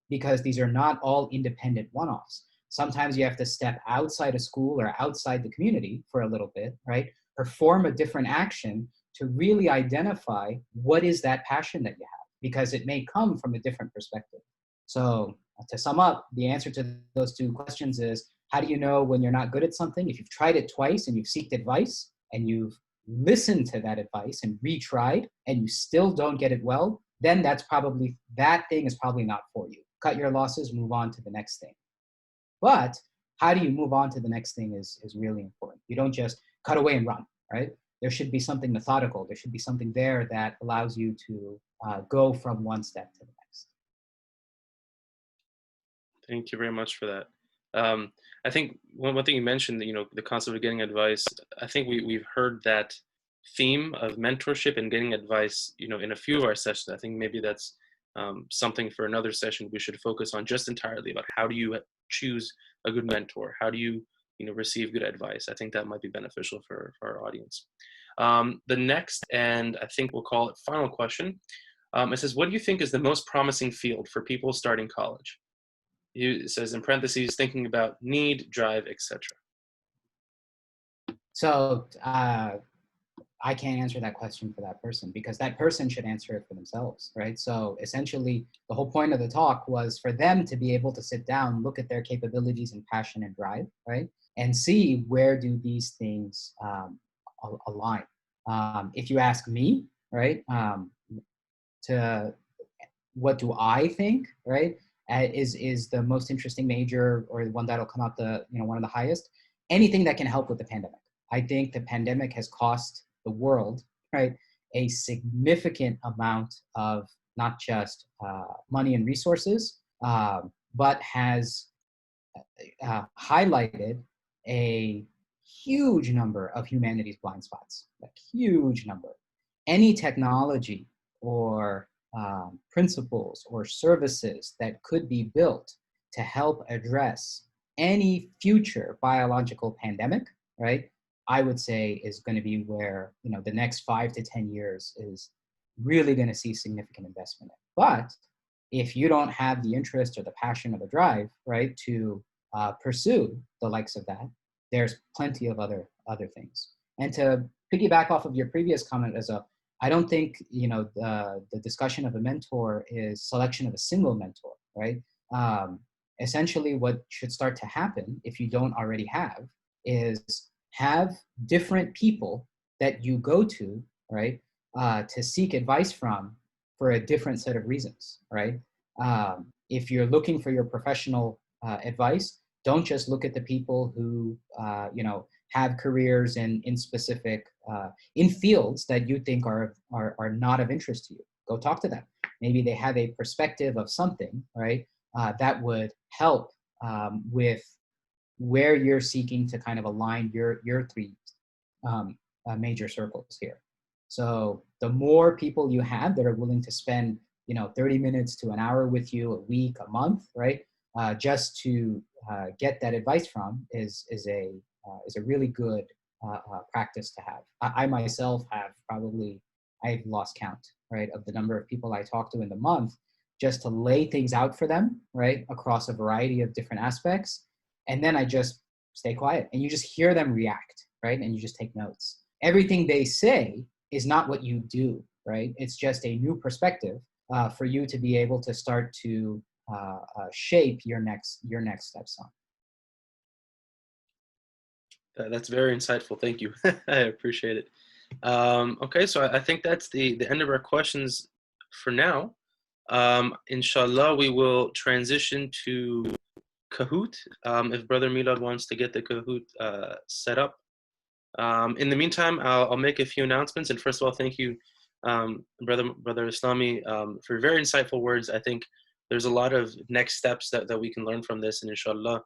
Because these are not all independent one-offs. Sometimes you have to step outside of school or outside the community for a little bit, right? Perform a different action to really identify what is that passion that you have, because it may come from a different perspective. So to sum up, the answer to those two questions is, how do you know when you're not good at something? If you've tried it twice and you've sought advice and you've listened to that advice and retried and you still don't get it well, then that thing is probably not for you. Cut your losses, move on to the next thing. But how do you move on to the next thing is really important. You don't just cut away and run, right? there should be something methodical. There should be something there that allows you to go from one step to the next. Thank you very much for that. I think one thing you mentioned, the concept of getting advice, I think we've heard that theme of mentorship and getting advice, in a few of our sessions. I think maybe that's something for another session we should focus on, just entirely about how do you choose a good mentor? How do you, receive good advice? I think that might be beneficial for our audience. The next, and I think we'll call it final question, it says, what do you think is the most promising field for people starting college? It says in parentheses, thinking about need, drive, etc. So I can't answer that question for that person, because that person should answer it for themselves, right? So essentially, the whole point of the talk was for them to be able to sit down, look at their capabilities and passion and drive, right? And see where do these things align. If you ask me, right, to what do I think, right, is the most interesting major, or the one that'll come out one of the highest, anything that can help with the pandemic. I think the pandemic has cost the world, right, a significant amount of not just money and resources, but has highlighted a huge number of humanity's blind spots, a huge number. Any technology or principles or services that could be built to help address any future biological pandemic, right, I would say is going to be where, the next 5 to 10 years is really going to see significant investment in. But if you don't have the interest or the passion or the drive, right, to pursue the likes of that, there's plenty of other things. And to piggyback off of your previous comment, I don't think, the discussion of a mentor is selection of a single mentor, right? Essentially, what should start to happen, if you don't already have, is have different people that you go to, right, to seek advice from for a different set of reasons, right? If you're looking for your professional advice, don't just look at the people who, have careers in specific, in fields that you think are not of interest to you. Go talk to them. Maybe they have a perspective of something, right, that would help with where you're seeking to kind of align your three major circles here. So the more people you have that are willing to spend, 30 minutes to an hour with you a week, a month, right, just to get that advice from is a really good practice to have. I myself have I've lost count, right, of the number of people I talk to in the month just to lay things out for them, right, across a variety of different aspects. And then I just stay quiet and you just hear them react, right? And you just take notes. Everything they say is not what you do, right? It's just a new perspective for you to be able to start to shape your next steps on. That's very insightful. Thank you. I appreciate it. Okay, so I think that's the end of our questions for now. Inshallah, we will transition to Kahoot, if Brother Milad wants to get the Kahoot set up. In the meantime, I'll make a few announcements. And first of all, thank you, Brother Eslami, for very insightful words. I think there's a lot of next steps that we can learn from this, and inshallah,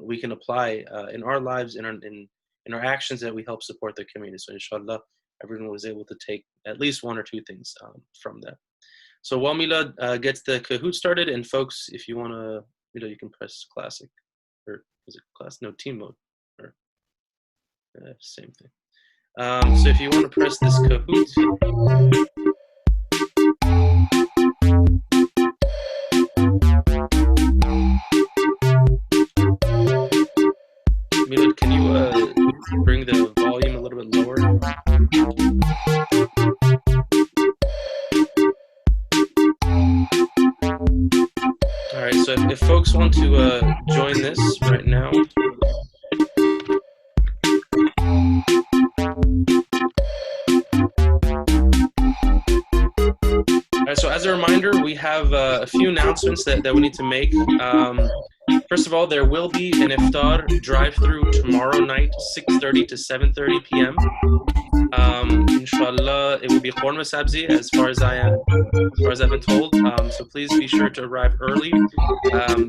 we can apply in our lives, in our actions, that we help support the community. So inshallah, everyone was able to take at least one or two things from that. So while Milad gets the Kahoot started, and folks, if you want to, you can press classic, or is it class? No, team mode, or same thing. So if you want to press this Kahoot, Milad, can you bring the volume a little bit lower? All right, so if folks want to join this right now. All right, so as a reminder, we have a few announcements that we need to make. First of all, there will be an iftar drive-through tomorrow night, 6:30 to 7:30 p.m. Inshallah, it will be korma sabzi as far as I've been told. So please be sure to arrive early.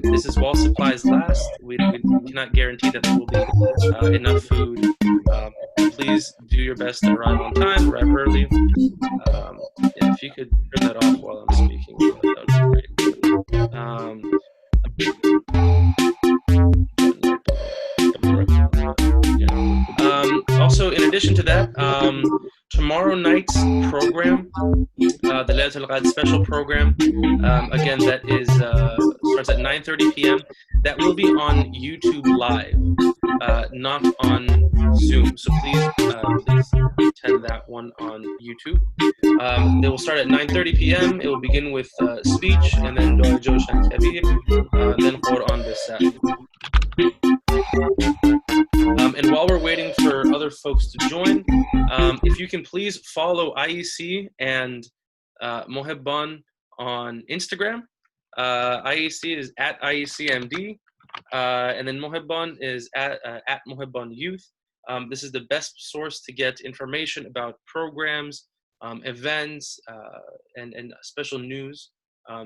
This is while supplies last. We cannot guarantee that there will be enough food. Please do your best to arrive on time, arrive early. Yeah, if you could turn that off while I'm speaking, that would be great. Also, in addition to that, tomorrow night's program, the Laylatul Qadr special program, again, that is starts at 9:30 p.m. That will be on YouTube Live, not on Zoom. So please attend that one on YouTube. They will start at 9:30 p.m. It will begin with speech and then Dua Josh and Kabir, then Quran Bisad. And while we're waiting for other folks to join, if you can please follow IEC and Mohebban on Instagram. IEC is at IECMD, and then Mohebban is at Mohebban Youth. This is the best source to get information about programs, events, and special news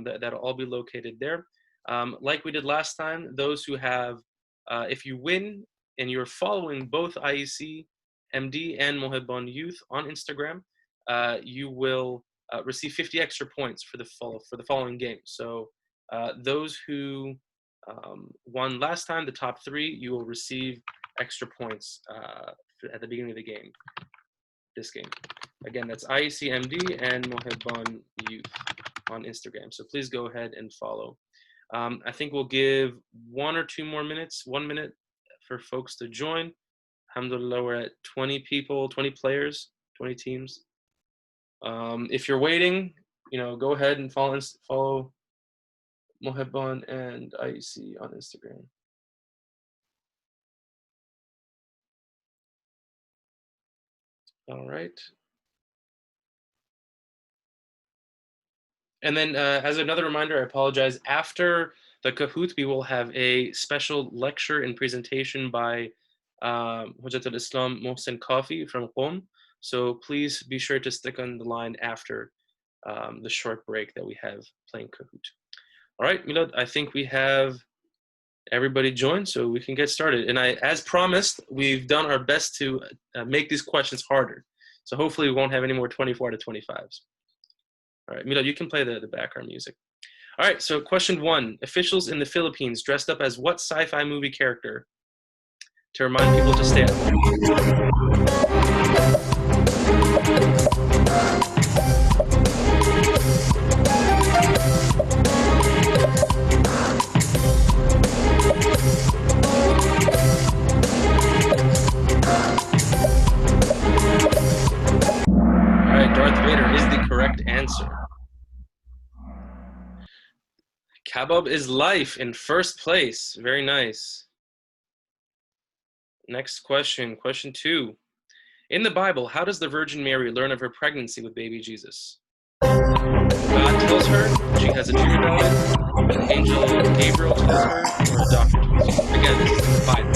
that'll all be located there. Like we did last time, those who have, if you win and you're following both IEC MD and Mohebban Youth on Instagram, you will receive 50 extra points for the following game. So those who won last time, the top 3, you will receive extra points at the beginning of the game. This game, again, that's IEC MD and Mohebban Youth on Instagram. So please go ahead and follow. I think we'll give 1 or 2 more minutes, 1 minute for folks to join. Alhamdulillah, we're at 20 people, 20 players, 20 teams. If you're waiting, go ahead and follow Mohebban and IEC on Instagram. All right. And then as another reminder, I apologize, after the Kahoot, we will have a special lecture and presentation by Hujjatul Islam Mohsen Kafei from Qom. So please be sure to stick on the line after the short break that we have playing Kahoot. All right, Milad, I think we have everybody joined, so we can get started. And as promised, we've done our best to make these questions harder. So hopefully we won't have any more 24 to 25s. All right, Milad, you can play the background music. All right, so question 1. Officials in the Philippines dressed up as what sci-fi movie character to remind people to stay at home? All right, Darth Vader is the correct answer. Kebab is life in first place. Very nice. Next question, question 2. In the Bible, how does the Virgin Mary learn of her pregnancy with baby Jesus? God tells her, she has a tutor diet, an angel Gabriel tells her, or a doctor tells her. Again, this is in the Bible.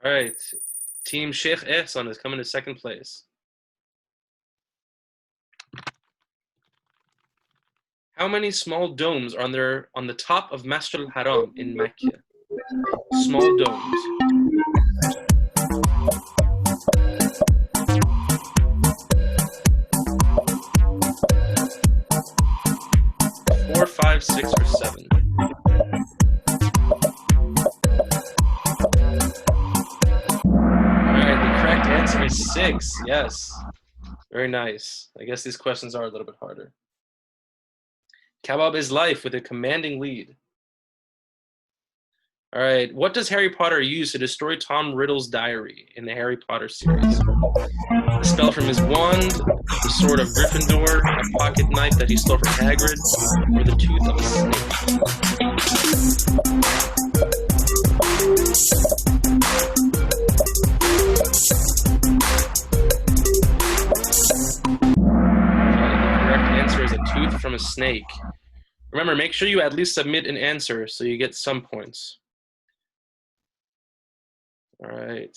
All right, Team Sheikh Ehsan is coming to second place. How many small domes are there on the top of Masjid al-Haram in Mecca? Small domes. 4, 5, 6, or 7. Answer is 6. Yes. Very nice. I guess these questions are a little bit harder. Kebab is life with a commanding lead. All right. What does Harry Potter use to destroy Tom Riddle's diary in the Harry Potter series? The spell from his wand, the sword of Gryffindor, a pocket knife that he stole from Hagrid, or the tooth of a snake? snake. Remember, make sure you at least submit an answer so you get some points. All right.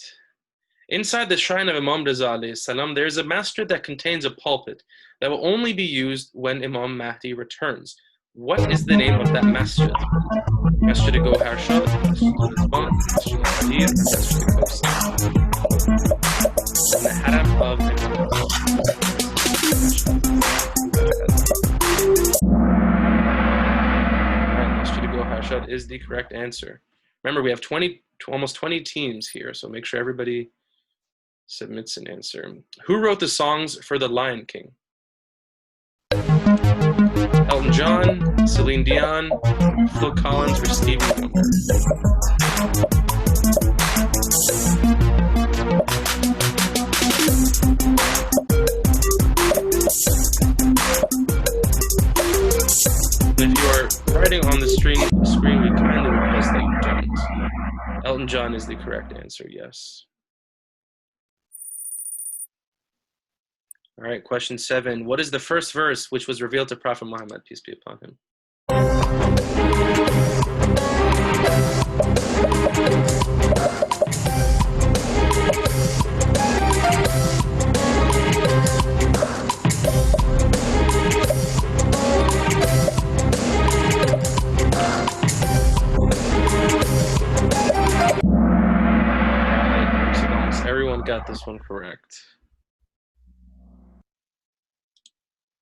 Inside the shrine of Imam Reza alayhi salam, there is a masjid that contains a pulpit that will only be used when Imam Mahdi returns. What is the name of that masjid? Masjid Go Harshad, Masjid Rizban, Masjid Hadir, and Masjid Kafei. In the Haram of Imam Alright, Masjid Go Harshad is the correct answer. Remember, we have almost 20 teams here, so make sure everybody submits an answer. Who wrote the songs for The Lion King? Elton John, Celine Dion, Phil Collins, or Stevie Wonder? If you are writing on the screen, we kindly request that you don't. Elton John is the correct answer, yes. All right, question 7. What is the first verse which was revealed to Prophet Muhammad, peace be upon him? So almost everyone got this one correct.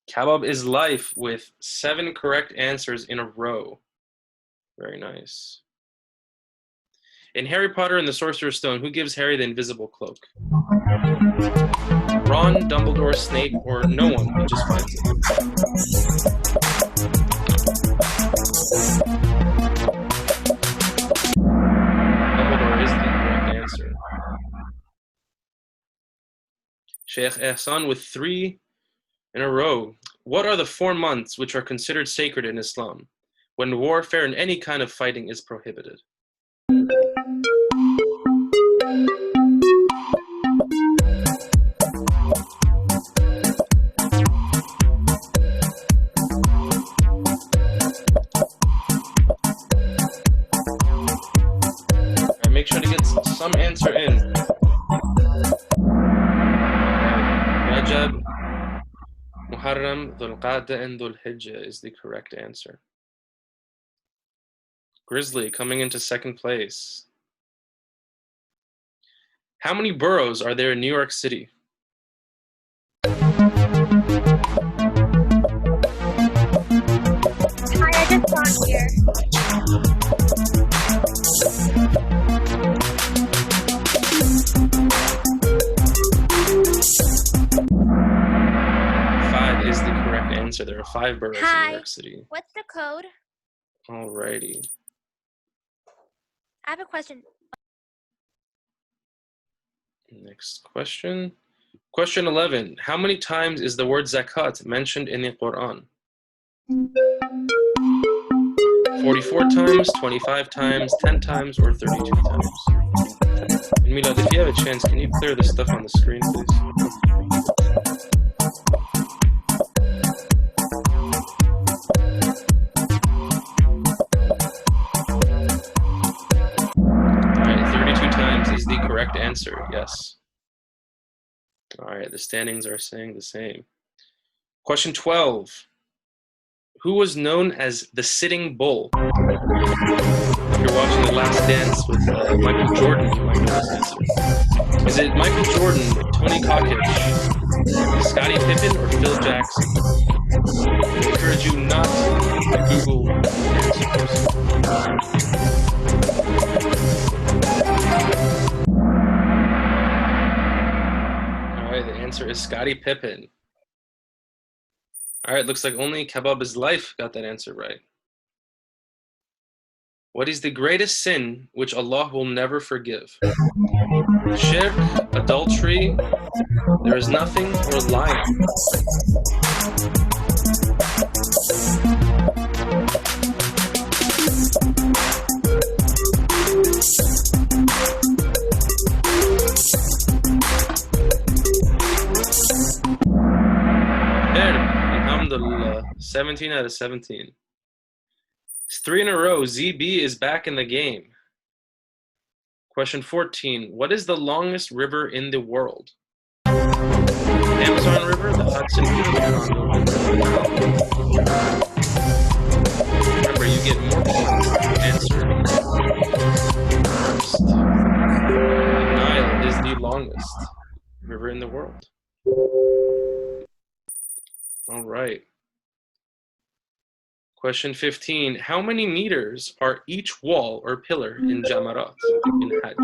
Kebab is life with 7 correct answers in a row. Very nice. In Harry Potter and the Sorcerer's Stone, who gives Harry the invisible cloak? Ron, Dumbledore, Snape, or no one? He just finds it. Dumbledore is the correct answer. Sheikh Ehsan with 3 in a row. What are the 4 months which are considered sacred in Islam, when warfare and any kind of fighting is prohibited? Right, make sure to get some answer in. Rajab, Muharram, Dhul Qa'dah, and Dhul Hijjah is the correct answer. Grizzly coming into 2nd place. How many boroughs are there in New York City? Hi, I just got here. Is the correct answer. There are 5 boroughs in New York City. What's the code? Alrighty. I have a question. Next question. Question 11. How many times is the word zakat mentioned in the Quran? 44 times, 25 times, 10 times, or 32 times? And Milad, if you have a chance, can you clear the stuff on the screen, please? Is the correct answer, yes. All right, the standings are saying the same. Question 12. Who was known as the Sitting Bull? If you're watching The Last Dance with Michael Jordan, you might know this answer. Is it Michael Jordan, Tony Kokic, Scottie Pippen, or Phil Jackson? I encourage you not to Google answers. The answer is Scottie Pippen. All right, looks like only Kebab is Life got that answer right. What is the greatest sin which Allah will never forgive? Shirk, adultery, there is nothing, or lying? Alhamdulillah. 17 out of 17. It's 3 in a row. ZB is back in the game. Question 14. What is the longest river in the world? Amazon River, the Hudson River, the Congo River. Remember, you get more points if you answer first. The Nile is the longest river in the world. All right. Question 15. How many meters are each wall or pillar in Jamarat, in Hajj?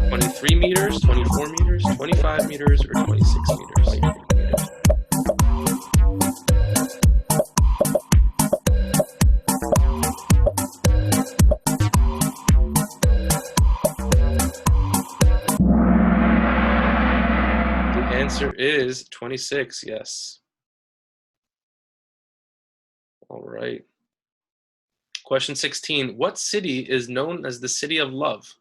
23 meters, 24 meters, 25 meters, or 26 meters? The answer is 26, yes. All right. Question 16. What city is known as the city of love?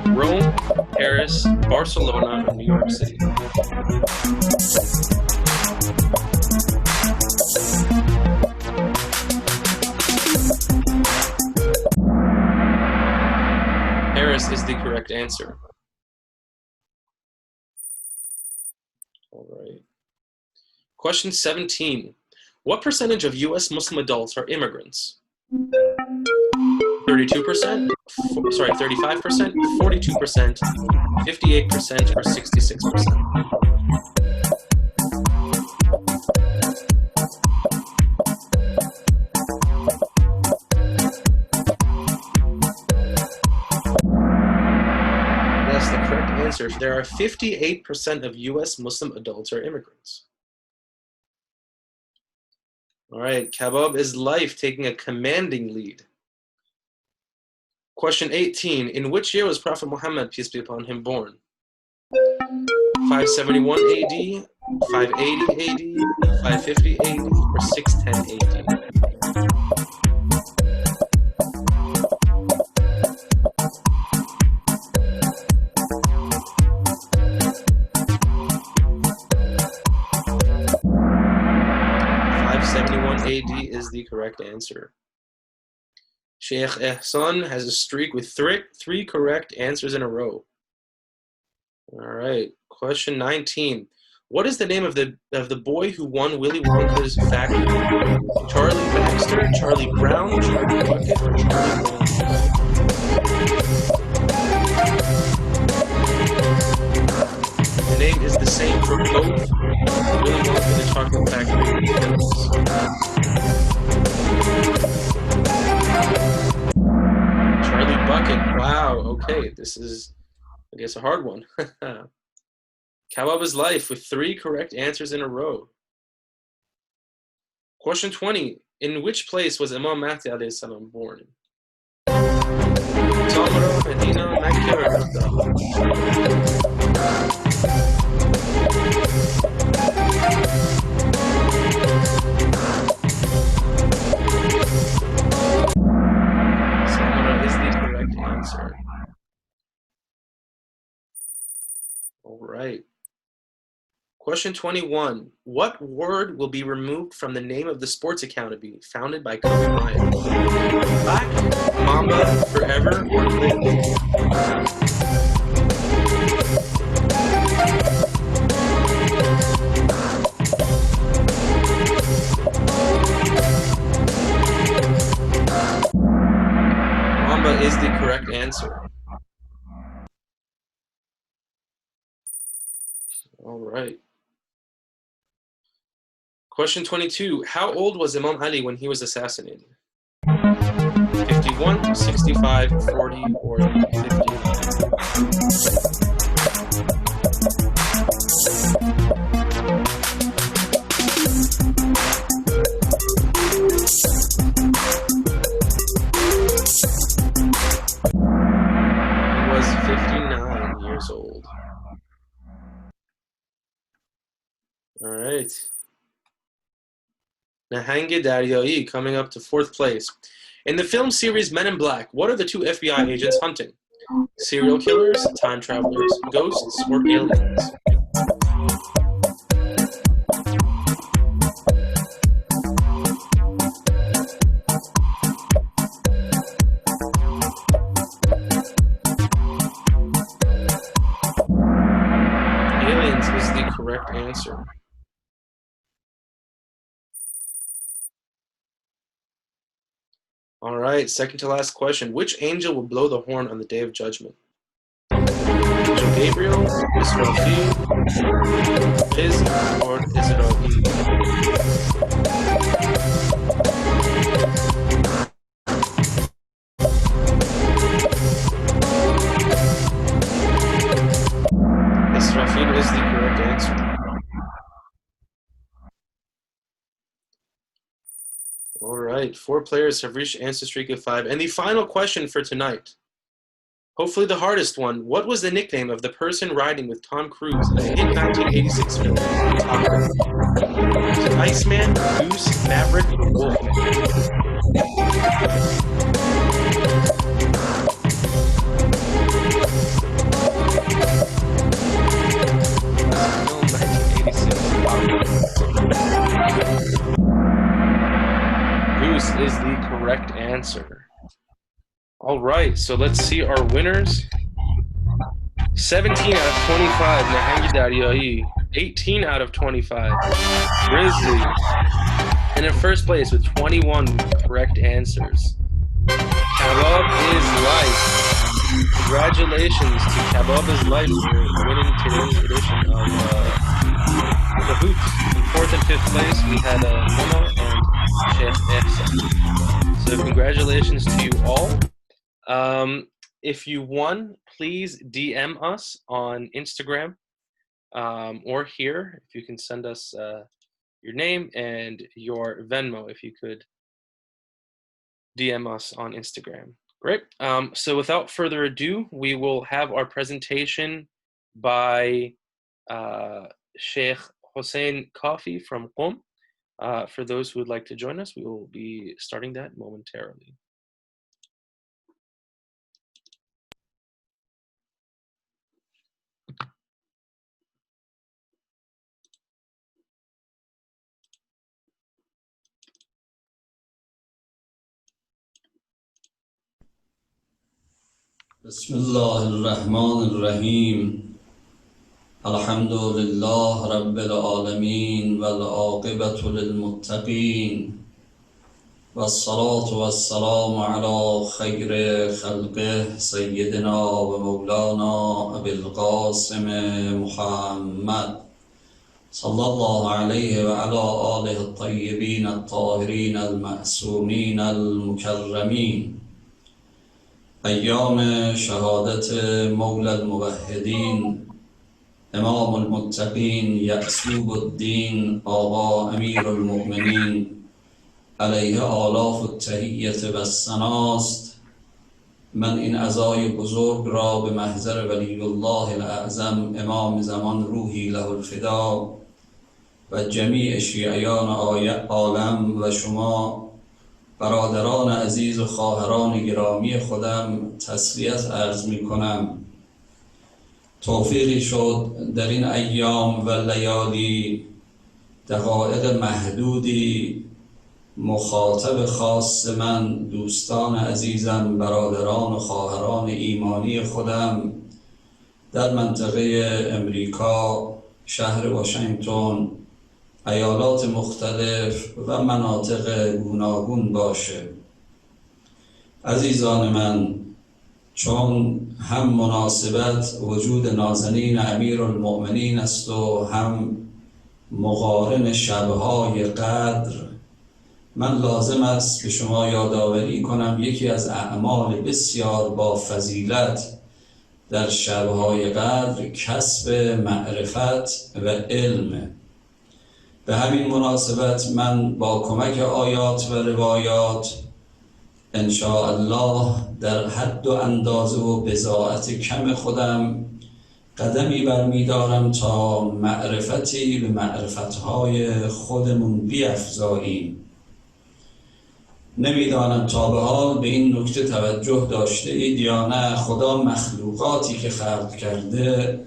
Rome, Paris, Barcelona, or New York City? Paris is the correct answer. All right. Question 17. What percentage of U.S. Muslim adults are immigrants? 32%, 35%, 42%, 58%, or 66%? Yes, the correct answer. There are 58% of U.S. Muslim adults are immigrants. All right, Kabab is life, taking a commanding lead. Question 18. In which year was Prophet Muhammad, peace be upon him, born? 571 AD, 580 AD, 550 AD, or 610 AD? AD is the correct answer. Sheikh Ehsan has a streak with three correct answers in a row. All right, question 19. What is the name of the boy who won Willy Wonka's factory? Charlie Baxter, Charlie Brown, Charlie Bucket, or Charlie Brown? The name is the same for both Willy Wonka and the Chocolate Factory films. Charlie Bucket. Wow. Okay, this is, I guess, a hard one. Kawaba's life with 3 correct answers in a row. Question 20. In which place was Imam Mahdi alayhi salam born? Tamara, Medina, Mecca, or Mecca? Samara is the correct answer. All right. Question 21. What word will be removed from the name of the sports academy founded by Kobe Bryant? Black, Mamba, Forever, or Live? Mamba is the correct answer. All right. Question 22. How old was Imam Ali when he was assassinated? 51, 65, 40, or 50? He was 59 years old. All right. Nahange Daryai coming up to 4th place. In the film series Men in Black, what are the 2 FBI agents hunting? Serial killers, time travelers, ghosts, or aliens? correct answer. All right, second to last question. Which angel will blow the horn on the day of judgment? Angel Gabriel, Israfil, Rizq, or Israel? Israfil is the correct answer. All right, 4 players have reached answer streak of 5. And the final question for tonight, hopefully the hardest one. What was the nickname of the person riding with Tom Cruise in the hit 1986 film, Top Gun? Was it Iceman, Goose, Maverick, or Wolfman? Film 1986, Top Gun. Goose is the correct answer. All right, so let's see our winners. 17 out of 25, Nahangi Daryai. 18 out of 25, Grizzly. And in first place with 21 correct answers, Kabab is Life. Congratulations to Kabab is Life for winning today's edition of Kahoot. In 4th and 5th place, we had Mona and Sheikh Ehsan. So congratulations to you all. If you won, please DM us on Instagram or here. If you can send us your name and your Venmo, if you could DM us on Instagram. Great. So without further ado, we will have our presentation by Sheikh Hussein Kafei from Qom. For those who would like to join us, we will be starting that momentarily. بسم الله الرحمن الرحیم الحمد لله رب العالمین والعاقبة للمتقین والصلاة والسلام على خیر خلقه سیدنا و مولانا ابی القاسم محمد صلی الله علیه و علی آله الطیبین الطاهرین المعصومین المکرمین. ایام شهادت مولا الموحدین امام المتقین یعصوب الدین آقا امیر المؤمنین علیه آلاف التحیت و الثناست. من این عزای بزرگ را به محضر ولی الله الاعظم امام زمان روحی له الفدا و جمیع شیعیان عالم و شما برادران عزیز و خواهران گرامی خودم تسلیت عرض می کنم. توفیقی شد در این ایام و لیالی دقایق محدودی مخاطب خاص من، دوستان عزیزم، برادران و خواهران ایمانی خودم در منطقه امریکا، شهر واشنگتن، ایالات مختلف و مناطق گوناگون باشه. عزیزان من، چون هم مناسبت وجود نازنین امیر المؤمنین است و هم مقارن شبهای قدر، من لازم است به شما یادآوری کنم یکی از اعمال بسیار با فضیلت در شبهای قدر کسب معرفت و علم. به همین مناسبت من با کمک آیات و روایات انشاءالله در حد و اندازه و بضاعت کم خودم قدمی برمی‌دارم تا معرفتی به معرفتهای خودمون بیفزاییم. نمیدانم تا به حال به این نکته توجه داشته اید یا نه. خدا مخلوقاتی که خلق کرده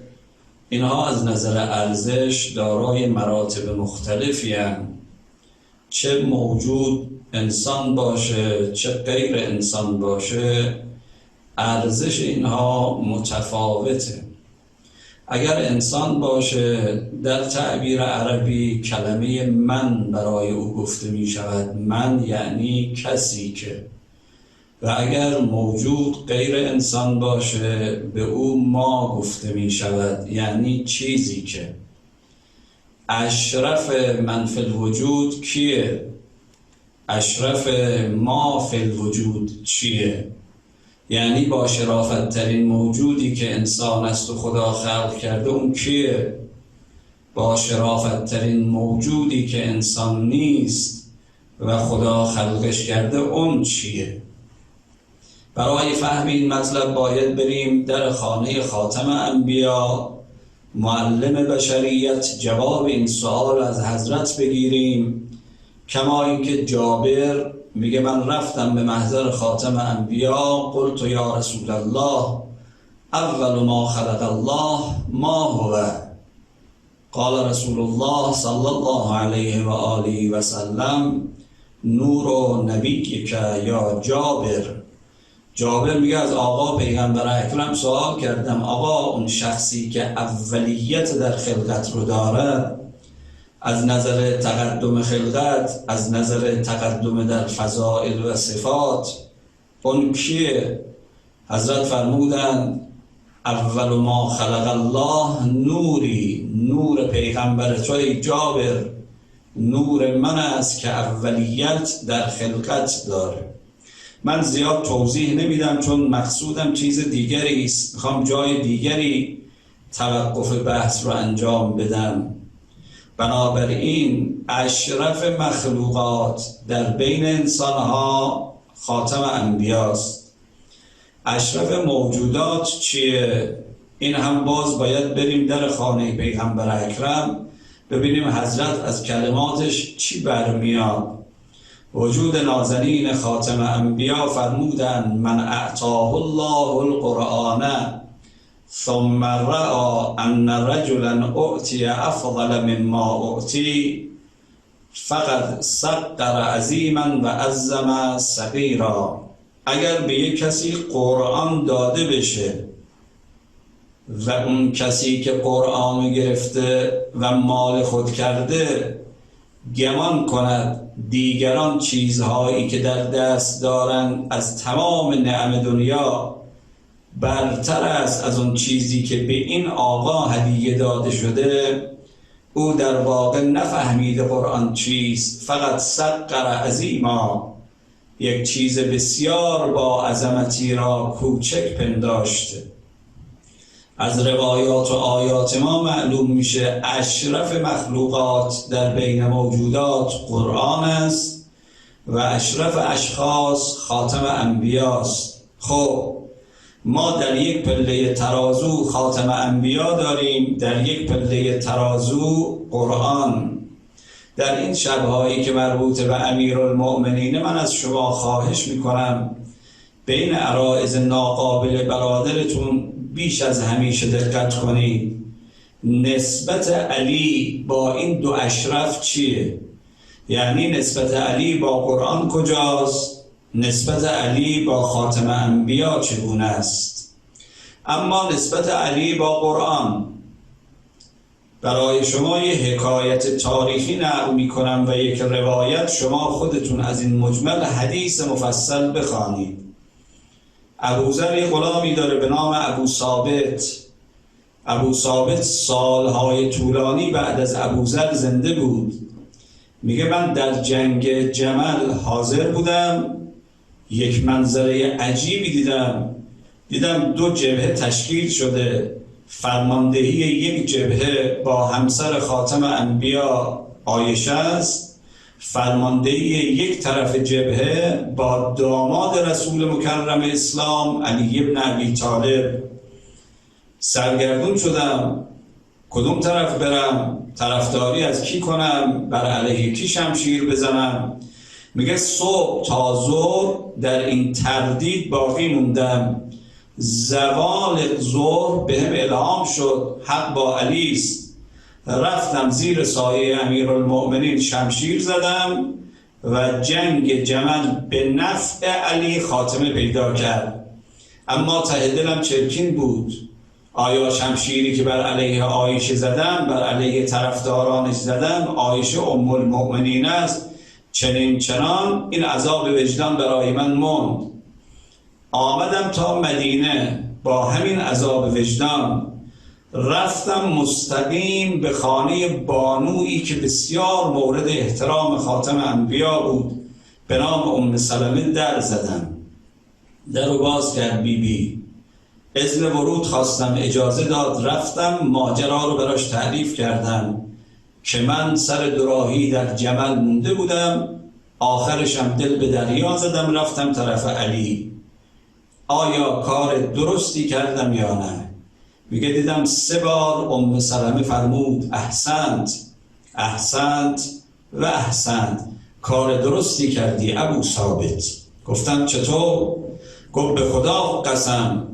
اینها از نظر ارزش دارای مراتب مختلفی هستند. چه موجود انسان باشه چه غیر انسان باشه، ارزش اینها متفاوته. اگر انسان باشه در تعبیر عربی کلمه من برای او گفته می شود. من یعنی کسی که. و اگر موجود غیر انسان باشه به او ما گفته می شود، یعنی چیزی که. اشرف من فی الوجود کیه؟ اشرف ما فی الوجود چیه؟ یعنی با شرافت ترین موجودی که انسان است و خدا خلق کرده اون کیه؟ با شرافت ترین موجودی که انسان نیست و خدا خلقش کرده اون چیه؟ برای فهم این مطلب باید بریم در خانه خاتم انبیا، معلم بشریت، جواب این سوال از حضرت بگیریم. کما اینکه جابر میگه من رفتم به محضر خاتم انبیا، قلت یا رسول الله اول ما خلق الله ما هو؟ قال رسول الله صلی الله علیه و آله و سلم نور نبیک یا جابر. جابر میگه از آقا پیغمبر اکرم سوال کردم، آقا اون شخصی که اولیت در خلقت رو دارد، از نظر تقدم خلقت، از نظر تقدم در فضائل و صفات، اون کیه؟ حضرت فرمودند اول ما خلق الله نوری، نور پیغمبر توی جابر نور من است که اولیت در خلقت داره. من زیاد توضیح نمیدم چون مقصودم چیز دیگری است، میخوام جای دیگری توقف بحث رو انجام بدم. بنابراین اشرف مخلوقات در بین انسانها خاتم انبیاست. اشرف موجودات چیه؟ این هم باز باید بریم در خانه پیغمبر اکرم ببینیم حضرت از کلماتش چی برمیاد. وجود نازنین خاتم انبیا فرمودن من اعطاه الله القرآن ثم رأى ان رجلا اعطی افضل مما اعطی فقد صغر عظیما و عظم صغیرا. اگر به یک کسی قرآن داده بشه و اون کسی که قرآن گرفته و مال خود کرده گمان کند دیگران چیزهایی که در دست دارند از تمام نعم دنیا برتر است از اون چیزی که به این آقا هدیه داده شده، او در واقع نفهمیده قرآن چیست، فقط صغر عظیما، یک چیز بسیار با عظمتی را کوچک پنداشته. از روایات و آیات ما معلوم میشه اشرف مخلوقات در بین موجودات قرآن است و اشرف اشخاص خاتم انبیاست. خب ما در یک پله ترازو خاتم انبیا داریم، در یک پله ترازو قرآن. در این شبهایی که مربوط به امیرالمؤمنین من از شما خواهش میکنم بین عرائض ناقابل برادرتون بیش از همیشه دقت کنید. نسبت علی با این دو اشرف چیه؟ یعنی نسبت علی با قرآن کجاست؟ نسبت علی با خاتم انبیا چگونه است؟ اما نسبت علی با قرآن برای شما یه حکایت تاریخی نقل میکنم و یک روایت، شما خودتون از این مجمل حدیث مفصل بخوانید. ابوذر یه غلامی داره به نام ابو ثابت. ابو ثابت سالهای طولانی بعد از ابوذر زنده بود. میگه من در جنگ جمل حاضر بودم، یک منظره عجیبی دیدم دو جبهه تشکیل شده، فرماندهی یک جبهه با همسر خاتم انبیا عایشه است، فرماندهی یک طرف جبهه با داماد رسول مکرم اسلام علی ابن ابی طالب. سرگردون شدم کدوم طرف برم، طرفداری از کی کنم، بر علیه کی شمشیر بزنم. میگه صبح تا ظهر در این تردید باقی موندم. زوال ظهر بهم الهام شد حق با علی است. رفتم زیر سایه امیرالمؤمنین شمشیر زدم و جنگ جمل به نفع علی خاتمه پیدا کرد. اما ته دلم چرکین بود. آیا شمشیری که بر علیه عایشه زدم بر علیه طرفدارانش زدم عایشه ام المؤمنین است؟ چنین چنان این عذاب وجدان برای من موند. آمدم تا مدینه با همین عذاب وجدان، رفتم مستقیم به خانه بانویی که بسیار مورد احترام خاتم انبیا بود به نام ام سلمه. در زدم، در رو باز کرد بی. اذن ورود خواستم، اجازه داد، رفتم ماجرا رو براش تعریف کردم که من سر دوراهی در جمل مونده بودم، آخرشم دل به دریا زدم رفتم طرف علی. آیا کار درستی کردم یا نه؟ میگه دیدم 3 بار ام سلمه فرمود احسنت احسنت و احسنت، کار درستی کردی ابو ثابت. گفتم چطور؟ گفت به خدا قسم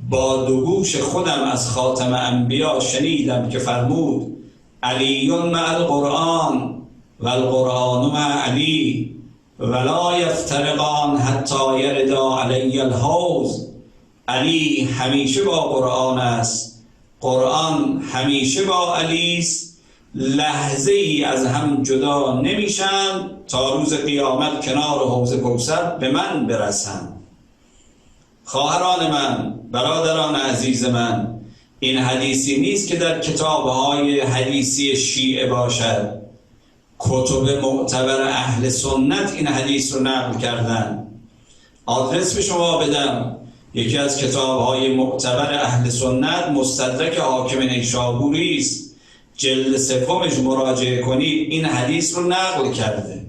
با 2 گوش خودم از خاتم انبیا شنیدم که فرمود علی مع القرآن و القرآن مع علی ولا یفترقان حتی یردا علی الحوض. علی همیشه با قرآن است، قرآن همیشه با علی است، لحظه ای از هم جدا نمیشن تا روز قیامت کنار حوض کوثر به من برسن. خواهران من، برادران عزیز من، این حدیثی نیست که در کتاب‌های حدیثی شیعه باشد. کتب معتبر اهل سنت این حدیث رو نقل کردن. آدرس به شما بدم، یکی از کتاب‌های معتبر اهل سنت مستدرک حاکم نیشابوری است، جلد 3 مراجعه کنید، این حدیث رو نقل کرده.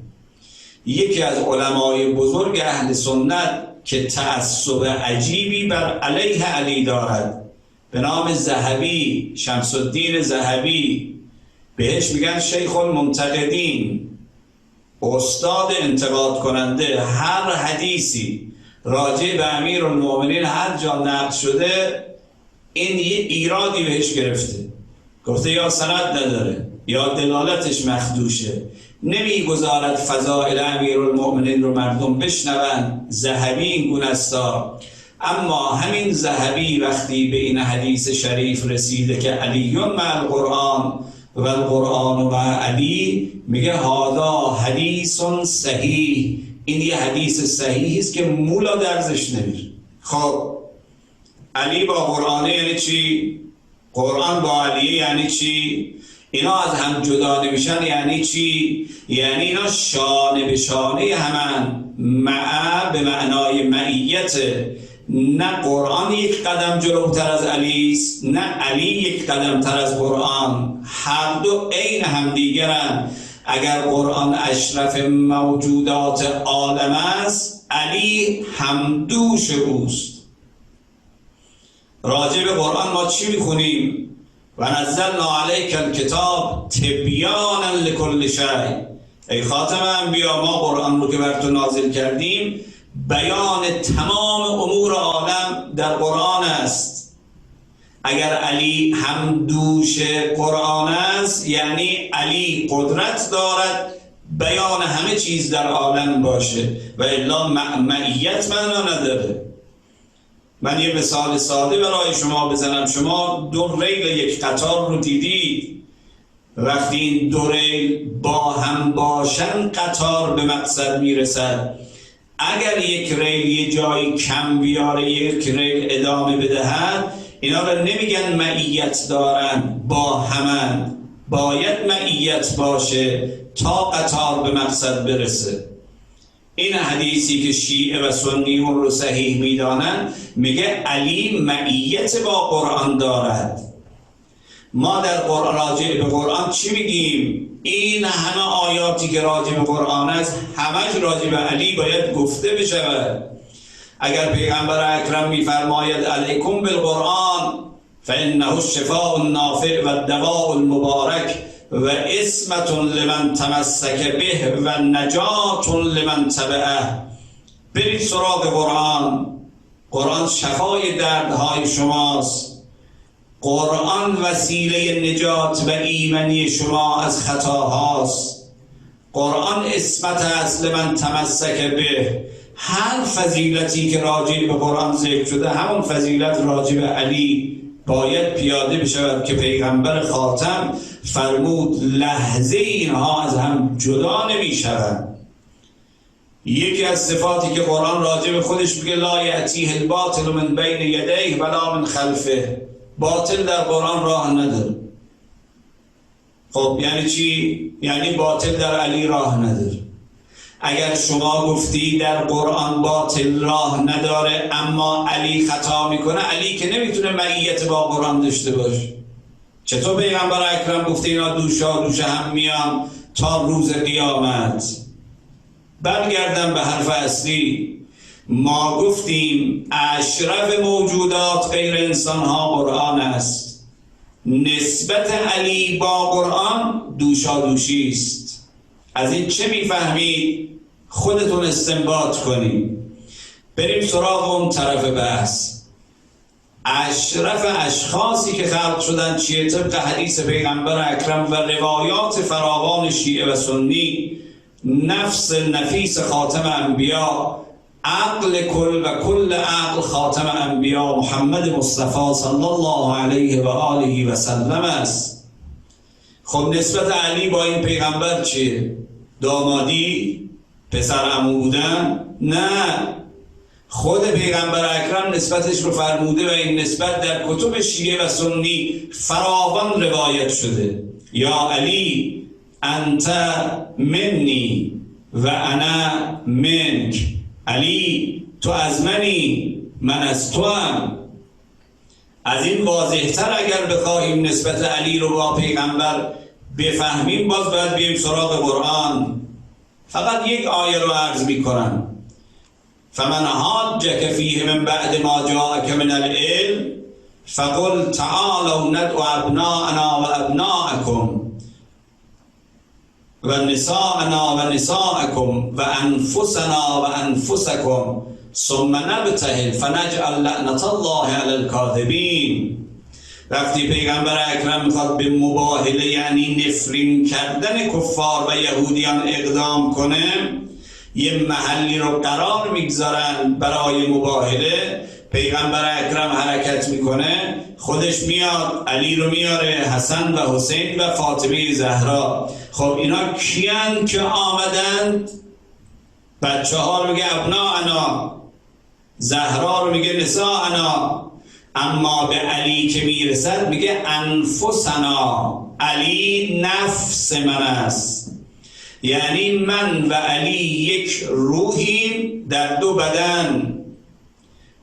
یکی از علمای بزرگ اهل سنت که تعصب عجیبی بر علیه علی دارد به نام ذهبی، شمس الدین ذهبی، بهش میگن شیخ المنتقدین، استاد انتقاد کننده. هر حدیثی راجع به امیر المؤمنین هر جا نقل شده این یه ایرادی بهش گرفته، گفته یا سند نداره یا دلالتش مخدوشه، نمیگذارد فضائل امیر المؤمنین رو مردم بشنون. ذهبی این گونه استا. اما همین ذهبی وقتی به این حدیث شریف رسیده که علی مع القرآن و القرآن مع علی، میگه هذا حدیث صحیح، این یه حدیث صحیحی است که مولا درزش نمیره. خب علی با قرآنه یعنی چی؟ قرآن با علی یعنی چی؟ اینا از هم جدا نمیشن یعنی چی؟ یعنی اینا شانه به شانه همن. مع به معنای معیت، نه قرآن یک قدم جلوتر از علی است نه علی یک قدم تر از قرآن، هر دو عین همدیگرن. اگر قرآن اشرف موجودات عالم است، علی همدوش اوست. راجع به قرآن ما چی میخونیم؟ و نزلنا علیک الکتاب تبیانا لکل شیء. ای خاتم انبیا، ما قرآن رو که بر تو نازل کردیم بیان تمام امور عالم در قرآن است. اگر علی هم دوش قرآن است یعنی علی قدرت دارد بیان همه چیز در عالم باشه و الا معیت معنا نداره. من یه مثال ساده برای شما بزنم. شما 2 ریل یک قطار رو دیدید، وقتی این 2 ریل با هم باشن قطار به مقصد میرسد. اگر یک ریل یه جایی کم بیاره یک ریل ادامه بدهد، اینا رو نمیگن معیت دارن، با همن. باید معیت باشه تا قطار به مقصد برسه. این حدیثی که شیعه و سنیون رو صحیح میدانن میگه علی معیت با قرآن دارد. ما در قرآن راجع به قرآن چی میگیم؟ این همه آیاتی که راجع به قرآن است همش راجع به علی باید گفته بشود. اگر پیغمبر اکرم میفرماید علیکم بالقرآن فانه الشفاء النافع و الدواء المبارک و اسمت لمن تمسک به و نجات لمن تبعه، برید سراغ قرآن. قرآن شفای دردهای شماست، قرآن وسیله نجات و ایمنی شما از خطاهاست، قرآن اسمت است لمن تمسک به. هر فضیلتی که راجع به قرآن ذکر شده همون فضیلت راجع به علی باید پیاده بشود که پیغمبر خاتم فرمود لحظه اینها از هم جدا نمی شوند. یکی از صفاتی که قرآن راجع به خودش میگه لا یأتیه الباطل من بین یدیه ولا من خلفه، باطل در قرآن راه نداره. خب یعنی چی؟ یعنی باطل در علی راه نداره. اگر شما گفتی در قرآن باطل راه نداره اما علی خطا میکنه، علی که نمیتونه معیت با قرآن داشته باشه. چطور پیغمبر اکرم گفته اینا دوشا دوش هم میان تا روز قیامت؟ برگردم به حرف اصلی. ما گفتیم اشرف موجودات غیر انسان ها قرآن است. نسبت علی با قرآن دوشا دوشی است. از این چه میفهمید؟ خودتون استنباط کنید. بریم سراغ اون طرف بحث. اشرف اشخاصی که خلق شدن چیه؟ طبق حدیث پیغمبر اکرم و روایات فراوان شیعه و سنی، نفس نفیس خاتم انبیا، عقل کل و کل عقل خاتم انبیا محمد مصطفی صلی الله علیه و آله و سلم است. خب نسبت علی با این پیغمبر چیه؟ دامادی؟ پسر عمو بودن؟ نه، خود پیغمبر اکرم نسبتش رو فرموده و این نسبت در کتب شیعه و سنی فراوان روایت شده. یا علی انت منی و انا منک، علی تو از منی من از تو هم. از این واضحتر اگر بخواهیم نسبت علی رو با پیغمبر بفهمیم باز باید بیایم سراغ قرآن. فقط یک آیه رو عرض می کنم. فمن حاجک فیه من بعد ما جاءک من العلم فقل تعالوا ندعو ابناءنا و ابناءکم و نساءنا و نساءکم و انفسنا و انفسکم ثم نبتهل فنجعل لعنت الله علی الکاذبین. وقتی پیغمبر اکرم میخواد به مباهله یعنی نفرین کردن کفار و یهودیان اقدام کنه، یه محلی رو قرار میگذارن برای مباهله. پیغمبر اکرم حرکت میکنه، خودش میاد، علی رو میاره، حسن و حسین و فاطمه زهرا. خب اینا کیان که آمدند؟ بچه ها رو میگه ابناءنا، زهرا رو میگه نساءنا، اما به علی که میرسد میگه انفسنا، علی نفس من است. یعنی من و علی یک روحیم در دو بدن.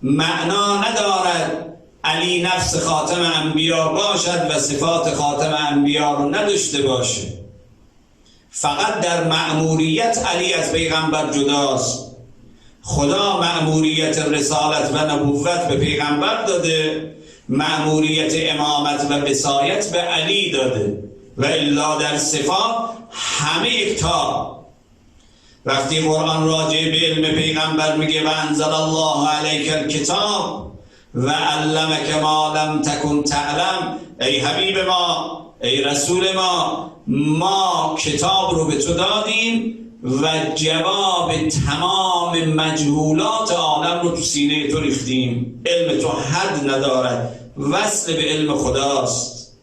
معنا ندارد علی نفس خاتم انبیا باشد و صفات خاتم انبیا رو نداشته باشه. فقط در مأموریت علی از پیغمبر جداست. خدا مأموریت رسالت و نبوت به پیغمبر داده، مأموریت امامت و وصایت به علی داده و الا در صفات همه یکتا. وقتی قرآن راجع به علم پیغمبر میگه و انزل الله علیک الکتاب و علمک ما لم تکن تعلم، ای حبیب ما، ای رسول ما کتاب رو به تو دادیم و جواب تمام مجهولات عالم رو تو سینه تو ریختیم. علم تو حد ندارد، وصل به علم خداست.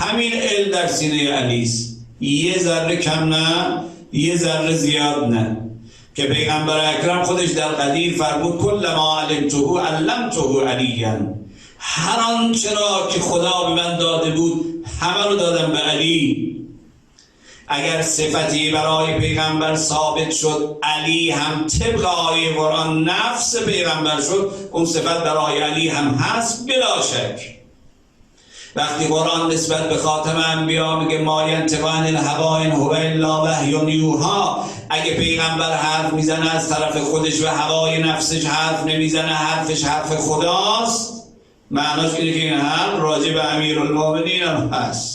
همین علم در سینه علیست، یه ذره کم نه، یه ذره زیاد نه. که پیغمبر اکرم خودش در قدیر فرمود کل ما علمته علمته علیا، هر آنچه را که خدا به من داده بود همه رو دادم به علی. اگر صفتی برای پیغمبر ثابت شد، علی هم طبق آیه قرآن نفس پیغمبر شد، اون صفت برای علی هم هست بلا شک. وقتی قرآن نسبت به خاتم انبیا میگه ما ینطق عن الهوی ان هو الا وحی یوحی، اگه پیغمبر حرف میزنه از طرف خودش و هوای نفسش حرف نمیزنه، حرفش حرف خداست، معناش اینه که این حرف راجع به امیرالمومنین هم هست.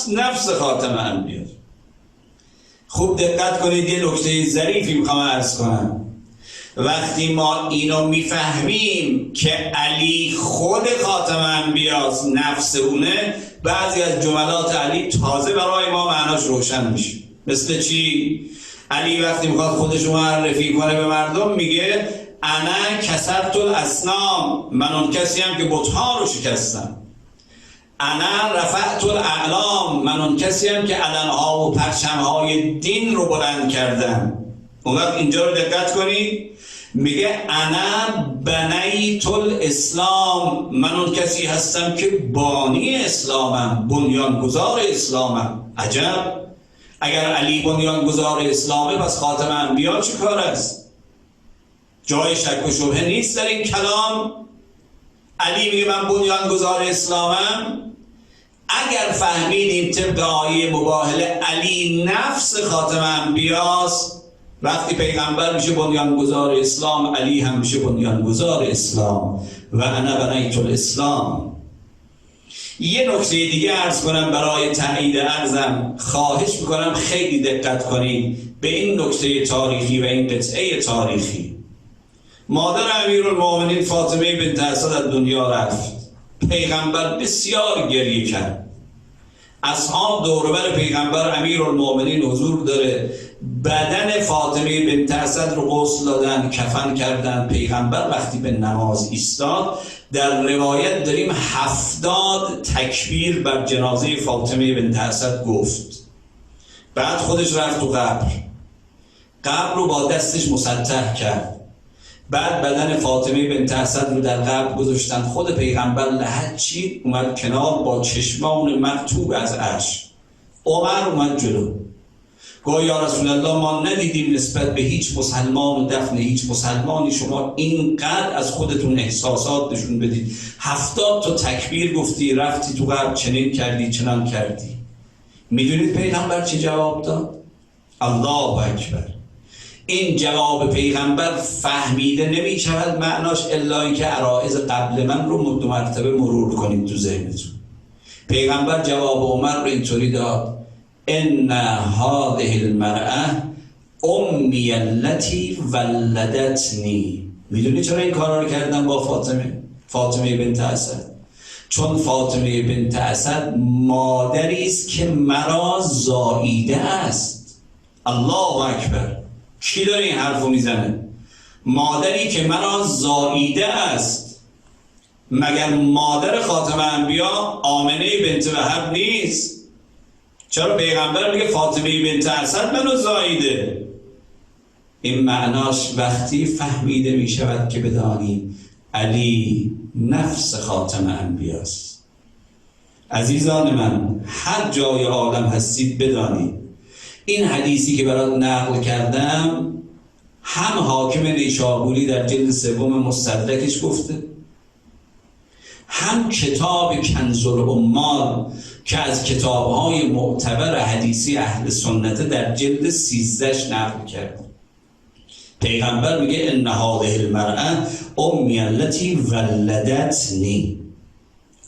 نفس خاتم انبیا. خوب دقت کنید، یه نکته ظریفی میخوام عرض کنم. وقتی ما اینو میفهمیم که علی خود خاتم انبیاست، نفس اونه، بعضی از جملات علی تازه برای ما معناش روشن میشه. مثل چی؟ علی وقتی میخواد خودش رو معرفی کنه به مردم میگه انا کسرت الاصنام، من اون کسی هم که بت‌ها رو شکستم. انا رفعت الاعلام، من اون کسی هم که علم‌ها و پرچم‌های دین رو بلند کردم. اون وقت اینجا رو دقت کنید، میگه انا بنیت الاسلام، من اون کسی هستم که بانی اسلامم، بنیانگذار اسلامم. عجب، اگر علی بنیانگذار اسلامه پس خاتم انبیا چه کار است؟ جای شک و شبهه نیست در این کلام. علی میگه من بنیانگذار اسلامم. اگر فهمیدیم طبق آیه مباهله علی نفس خاتم انبیاست، وقتی پیغمبر میشه بنیانگذار اسلام، علی هم میشه بنیانگذار اسلام. و انا بنیت الاسلام. یه نکته دیگه عرض کنم برای تایید عرضم، خواهش میکنم خیلی دقت کنید به این نکته تاریخی و این قطعه تاریخی. مادر امیرالمومنین فاطمه بنت اسد از دنیا رفت. پیغمبر بسیار گریه کرد. اصحاب دوربر پیغمبر امیرالمومنین حضور داره، بدن فاطمه بنت اسد رو غسل دادن، کفن کردن. پیغمبر وقتی به نماز ایستاد، در روایت داریم 70 تکبیر بر جنازه فاطمه بنت اسد گفت. بعد خودش رفت تو قبر رو با دستش مسطح کرد. بعد بدن فاطمه بنت اسد رو در قبر گذاشتن. خود پیغمبر لحد چید اومد کنار با چشمان مکتوب از عرش. عمر اومد جلو، گفت یا رسول الله ما ندیدیم نسبت به هیچ مسلمان و دفن هیچ مسلمانی شما اینقدر از خودتون احساسات نشون بدید. 70 تا تکبیر گفتی، رفتی تو قبر چنین کردی چنان کردی. میدونید پیغمبر چی جواب داد؟ الله اکبر. این جواب پیغمبر فهمیده نمی شود معناش الا اینکه عرائض قبل من رو دو مرتبه مرور کنید تو ذهنتون. پیغمبر جواب عمر رو اینطوری داد: ان هذه المرأة امی التي ولدتنی. میدونی چرا این کارا رو کردن با فاطمه بنت اسد؟ چون فاطمه بنت اسد مادری است که مرا زاییده است. الله اکبر. کی داره این حرفو میزنه؟ مادری که مرا زاییده است. مگر مادر خاتم انبیا آمنه بنت وهب نیست؟ چرا پیغمبر میگه فاطمه بنت اسد منو زاییده؟ این معناش وقتی فهمیده میشود که بدانی علی نفس خاتم انبیاست. عزیزان من، هر جای عالم هستید بدانید این حدیثی که برات نقل کردم هم حاکم نیشابوری در جلد 3 مستدرکش گفته، هم کتاب کنز العمال که از کتاب‌های معتبر حدیثی اهل سنت در جلد 13 نقل کرد. پیغمبر میگه ان هذه المرأة امی التي ولدتنی.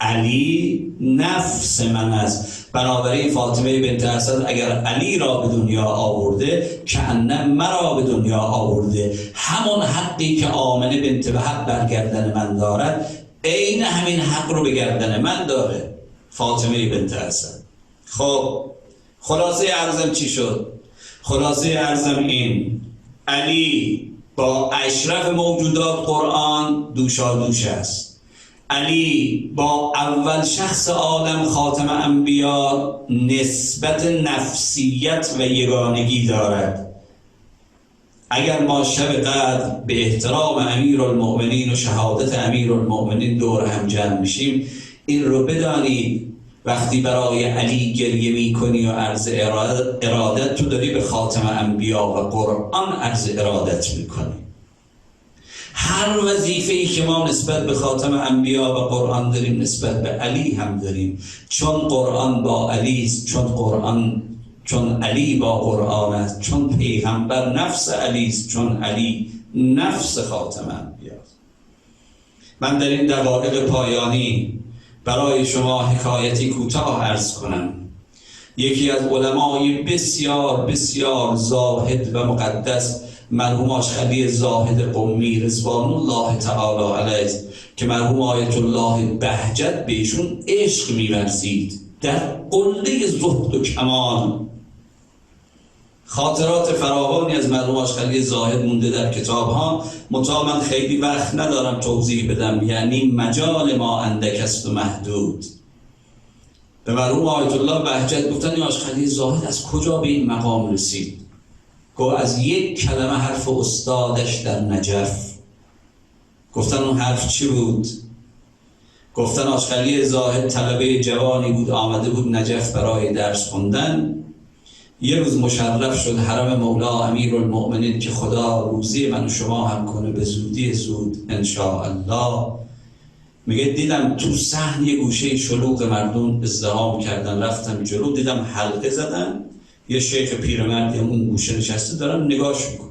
علی نفس من است. بنابراین فاطمه بنت اسد اگر علی را به دنیا آورده کأنه مرا به دنیا آورده. همون حقی که آمنه بنت وهب بر گردن من دارد، عین همین حق رو به گردن من داره فاطمه بنت اسد. خب خلاصه عرضم چی شد؟ خلاصه عرضم این: علی با اشرف موجودات قرآن دوشادوش است. علی با اول شخص عالم خاتم انبیا نسبت نفسیت و یگانگی دارد. اگر ما شب قدر به احترام امیرالمؤمنین و شهادت امیرالمؤمنین دور هم جمع میشیم، این رو بدانید وقتی برای علی گریه میکنی و عرض ارادت تو داری به خاتم انبیا و قرآن عرض ارادت میکنی. هر وظیفه‌ای که ما نسبت به خاتم انبیا و قرآن داریم نسبت به علی هم داریم، چون قرآن با علی است، چون علی با قرآن است، چون پیغمبر نفس علی است، چون علی نفس خاتم انبیا است. من در این دقایق پایانی برای شما حکایتی کوتاه عرض کنم. یکی از علمای بسیار بسیار زاهد و مقدس، مرحوم آشخلی زاهد قمی رضوان الله تعالی علیه، که مرحوم آیت الله بهجت بهشون عشق می‌ورزید در قله زهد و کمال. خاطرات فراوانی از مرحوم آشخلی زاهد مونده در کتاب ها، منتها من خیلی وقت ندارم توضیح بدم، یعنی مجال ما اندک است و محدود. به مرحوم آیت الله بهجت گفتن این آشخلی زاهد از کجا به این مقام رسید؟ گفت از یک کلمه حرف استادش در نجف. گفتن اون حرف چی بود؟ گفتن آشخلی زاهد طلبه جوانی بود، آمده بود نجف برای درس خوندن. یه روز مشرف شد حرم مولا امیرالمؤمنین که خدا روزی من و شما هم کنه به زودی زود انشاءالله. میگه دیدم تو صحن یه گوشه شلوغ مردم ازدحام کردن، رفتم جلو دیدم حلقه زدن، یه شیخ پیرمردی هم اون گوشه نشسته دارن نگاش میکن.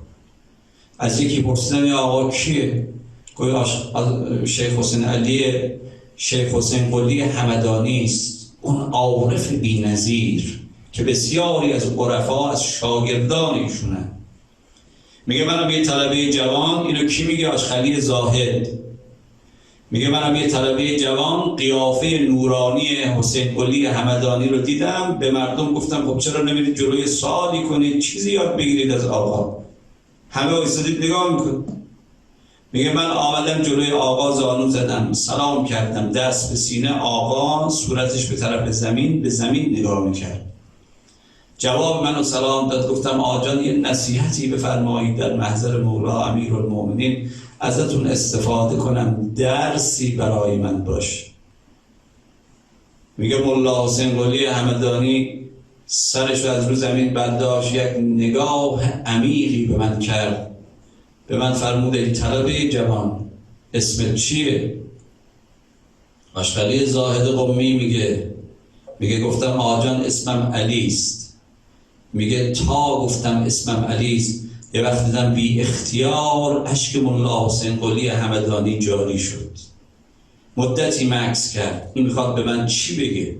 از یکی پرسیدم یا آقا کیه؟ گویا شیخ حسین علی، شیخ حسین قلی همدانی است، اون عارف بی‌نظیر که بسیاری از عرفا از شاگردان ایشونه. میگه منم یه طلبه جوان، اینو کی میگه؟ آشخلی زاهد. میگه منم یه طلبه جوان قیافه نورانی حسین قلی همدانی رو دیدم، به مردم گفتم خب چرا نمیرید جلوی سوالی کنید، چیزی یاد بگیرید از آقا؟ همه ایستادید نگاه میکن. میگه من آمدم جلوی آقا زانو زدم، سلام کردم، دست به سینه، آقا صورتش به طرف زمین، به زمین نگاه میکرد. جواب منو سلام داد، گفتم آقا جان یه نصیحتی بفرمایید در محضر مولا امیرالمؤمنین، ازتون استفاده کنم، درسی برای من باش. میگه مولا حسین قلی همدانی سرش از رو زمین برداشت، یک نگاه عمیقی به من کرد، به من فرمود ای طلبه جوان اسمت چیه؟ آشخلی زاهد قمی میگه گفتم آقا جان اسمم علی است. میگه تا گفتم اسمم علی است یه وقت دیدم بی اختیار اشک مولا حسین قلی همدانی جاری شد. مدتی مکث کرد، این میخواد به من چی بگه؟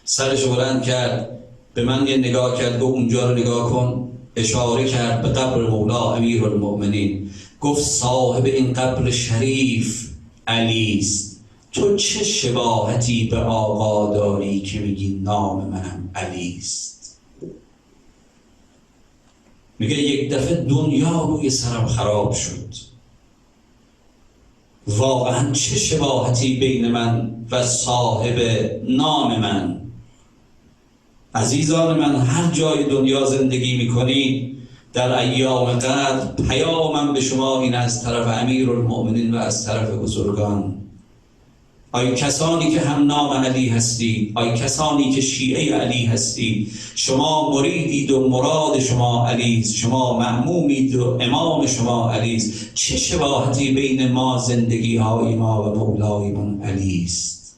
سرش بلند کرد، به من یه نگاه کرد، گفت اونجا رو نگاه کن، اشاره کرد به قبر مولا امیرالمؤمنین، گفت صاحب این قبر شریف علی است. تو چه شباهتی به آقا داری که میگی نام منم علی است؟ میگه یک دفعه دنیا روی سرم خراب شد. واقعا چه شباهتی بین من و صاحب نام من؟ عزیزان من، هر جای دنیا زندگی میکنید در ایام قدر پیامم به شما این از طرف امیرالمؤمنین و از طرف بزرگان. آی کسانی که هم نام علی هستید، آی کسانی که شیعه علی هستید، شما مریدید و مراد شما علی است، شما مأمومید و امام شما علی است. چه شباهتی بین ما، زندگی های ما و مولایمون علی است.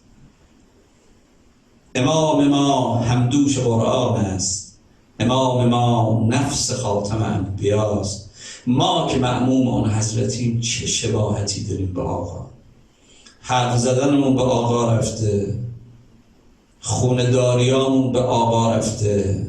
امام ما همدوش قرآن است، امام ما نفس خاتم انبیاست. ما که مأموم آن حضرتیم چه شباهتی داریم به آقا؟ حرف زدنمون به آقا رفته، خونداریامون به آقا رفته،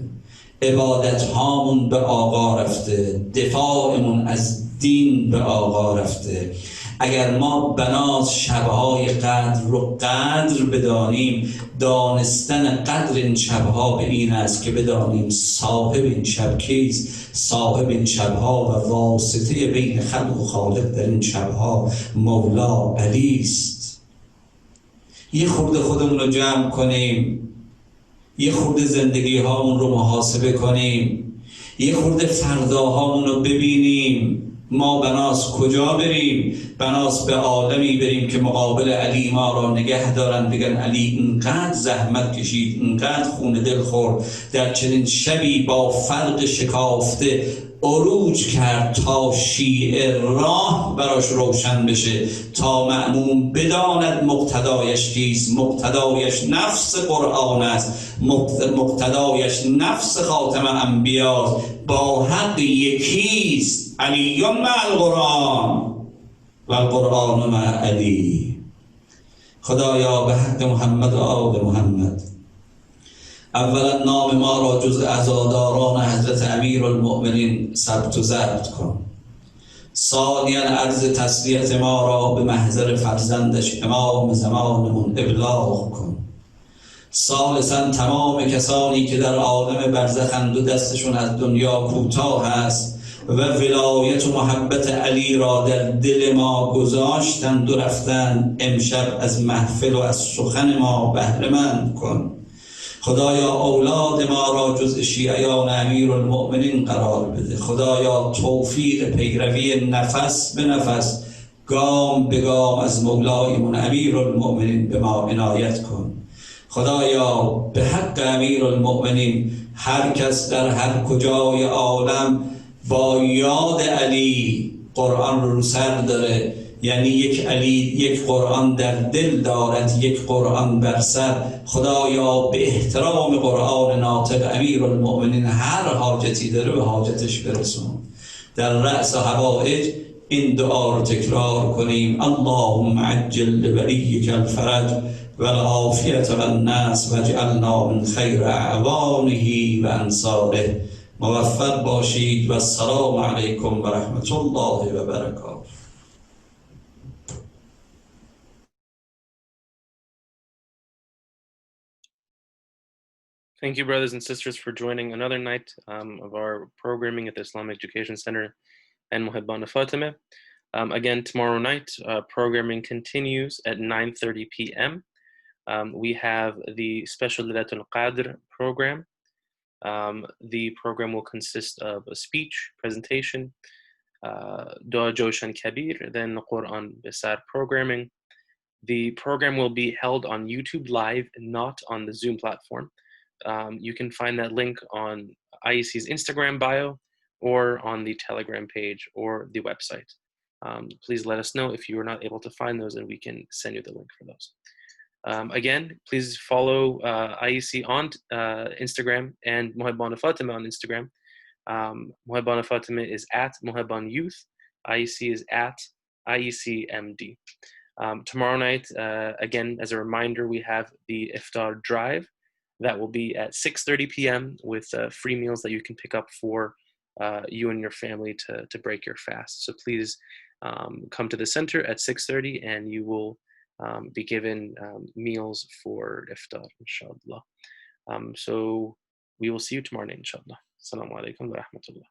عبادت هامون به آقا رفته، دفاعمون از دین به آقا رفته. اگر ما بنات شبهای قدر رو قدر بدانیم، دانستن قدر این شبها به این است که بدانیم صاحب این شب کیست. صاحب این شبها و واسطه بین خلق و خالق در این شبها مولا علی است. یه خورده خودمون رو جمع کنیم، یه خورده زندگی هامون رو محاسبه کنیم، یه خورده فرداهامون رو ببینیم. ما بناس کجا بریم؟ بناس به عالمی بریم که مقابل علی ما را نگه دارن، بگن علی اینقدر زحمت کشید، اینقدر خون دل خورد، در چنین شبی با فرق شکافته عروج کرد تا شیعه راه براش روشن بشه، تا مأموم بداند مقتدایش کیست. مقتدایش نفس قرآن است، مقتدایش نفس خاتم انبیاست، با حق یکیست. علی مع القرآن و القرآن مع علی. خدایا به حق محمد و آل محمد، اولا نام ما را جز عزاداران حضرت امیرالمؤمنین ثبت و ضبط کن. ثانیا عرض تسلیت ما را به محضر فرزندش امام زمانمون ابلاغ کن. ثالثا تمام کسانی که در عالم برزخند و دستشون از دنیا کوتاه است و ولایت و محبت علی را در دل ما گذاشتند و رفتند، امشب از محفل و از سخن ما بهره مند کن. خدایا اولاد ما را جزء شیعیان امیرالمؤمنین قرار بده. خدایا توفیق پیروی نفس به نفس، گام به گام از مولایمون امیرالمؤمنین به ما عنایت کن. خدایا به حق امیرالمؤمنین هر کس در هر کجای عالم با یاد علی قرآن رو سر داره، یعنی یک علی یک قرآن در دل دارد، یک قرآن بر سر، خدایا به احترام قرآن ناطق امیرالمؤمنین هر حاجتی داره به حاجتش برسون. در رأس حوائج این دعا رو تکرار کنیم: اللهم عجل لولیک الفرج والعافیة والنصر واجعلنا من خیر اعوانه و انصاره. موفق باشید و السلام علیکم و رحمت الله و برکاته. Thank you, brothers and sisters, for joining another night of our programming at the Islamic Education Center and mohebban-e-fatemeh. Again, tomorrow night, programming continues at 9:30 p.m. We have the special Laylatul Qadr program. The program will consist of a speech, presentation, Dua Joshan Kabir, then the Quran Besar programming. The program will be held on YouTube Live, not on the Zoom platform. You can find that link on IEC's Instagram bio or on the Telegram page or the website. Please let us know if you are not able to find those and we can send you the link for those. Again, please follow IEC on Instagram and mohebban-e-fatemeh on Instagram. Mohebban-e-fatemeh is at Mohebban Youth. IEC is at IECMD. Tomorrow night, again, as a reminder, we have the Iftar Drive. That will be at 6:30 p.m. with free meals that you can pick up for you and your family to break your fast. So please come to the center at 6:30 and you will be given meals for iftar, inshallah. So we will see you tomorrow night, inshallah. Assalamu alaikum wa rahmatullah.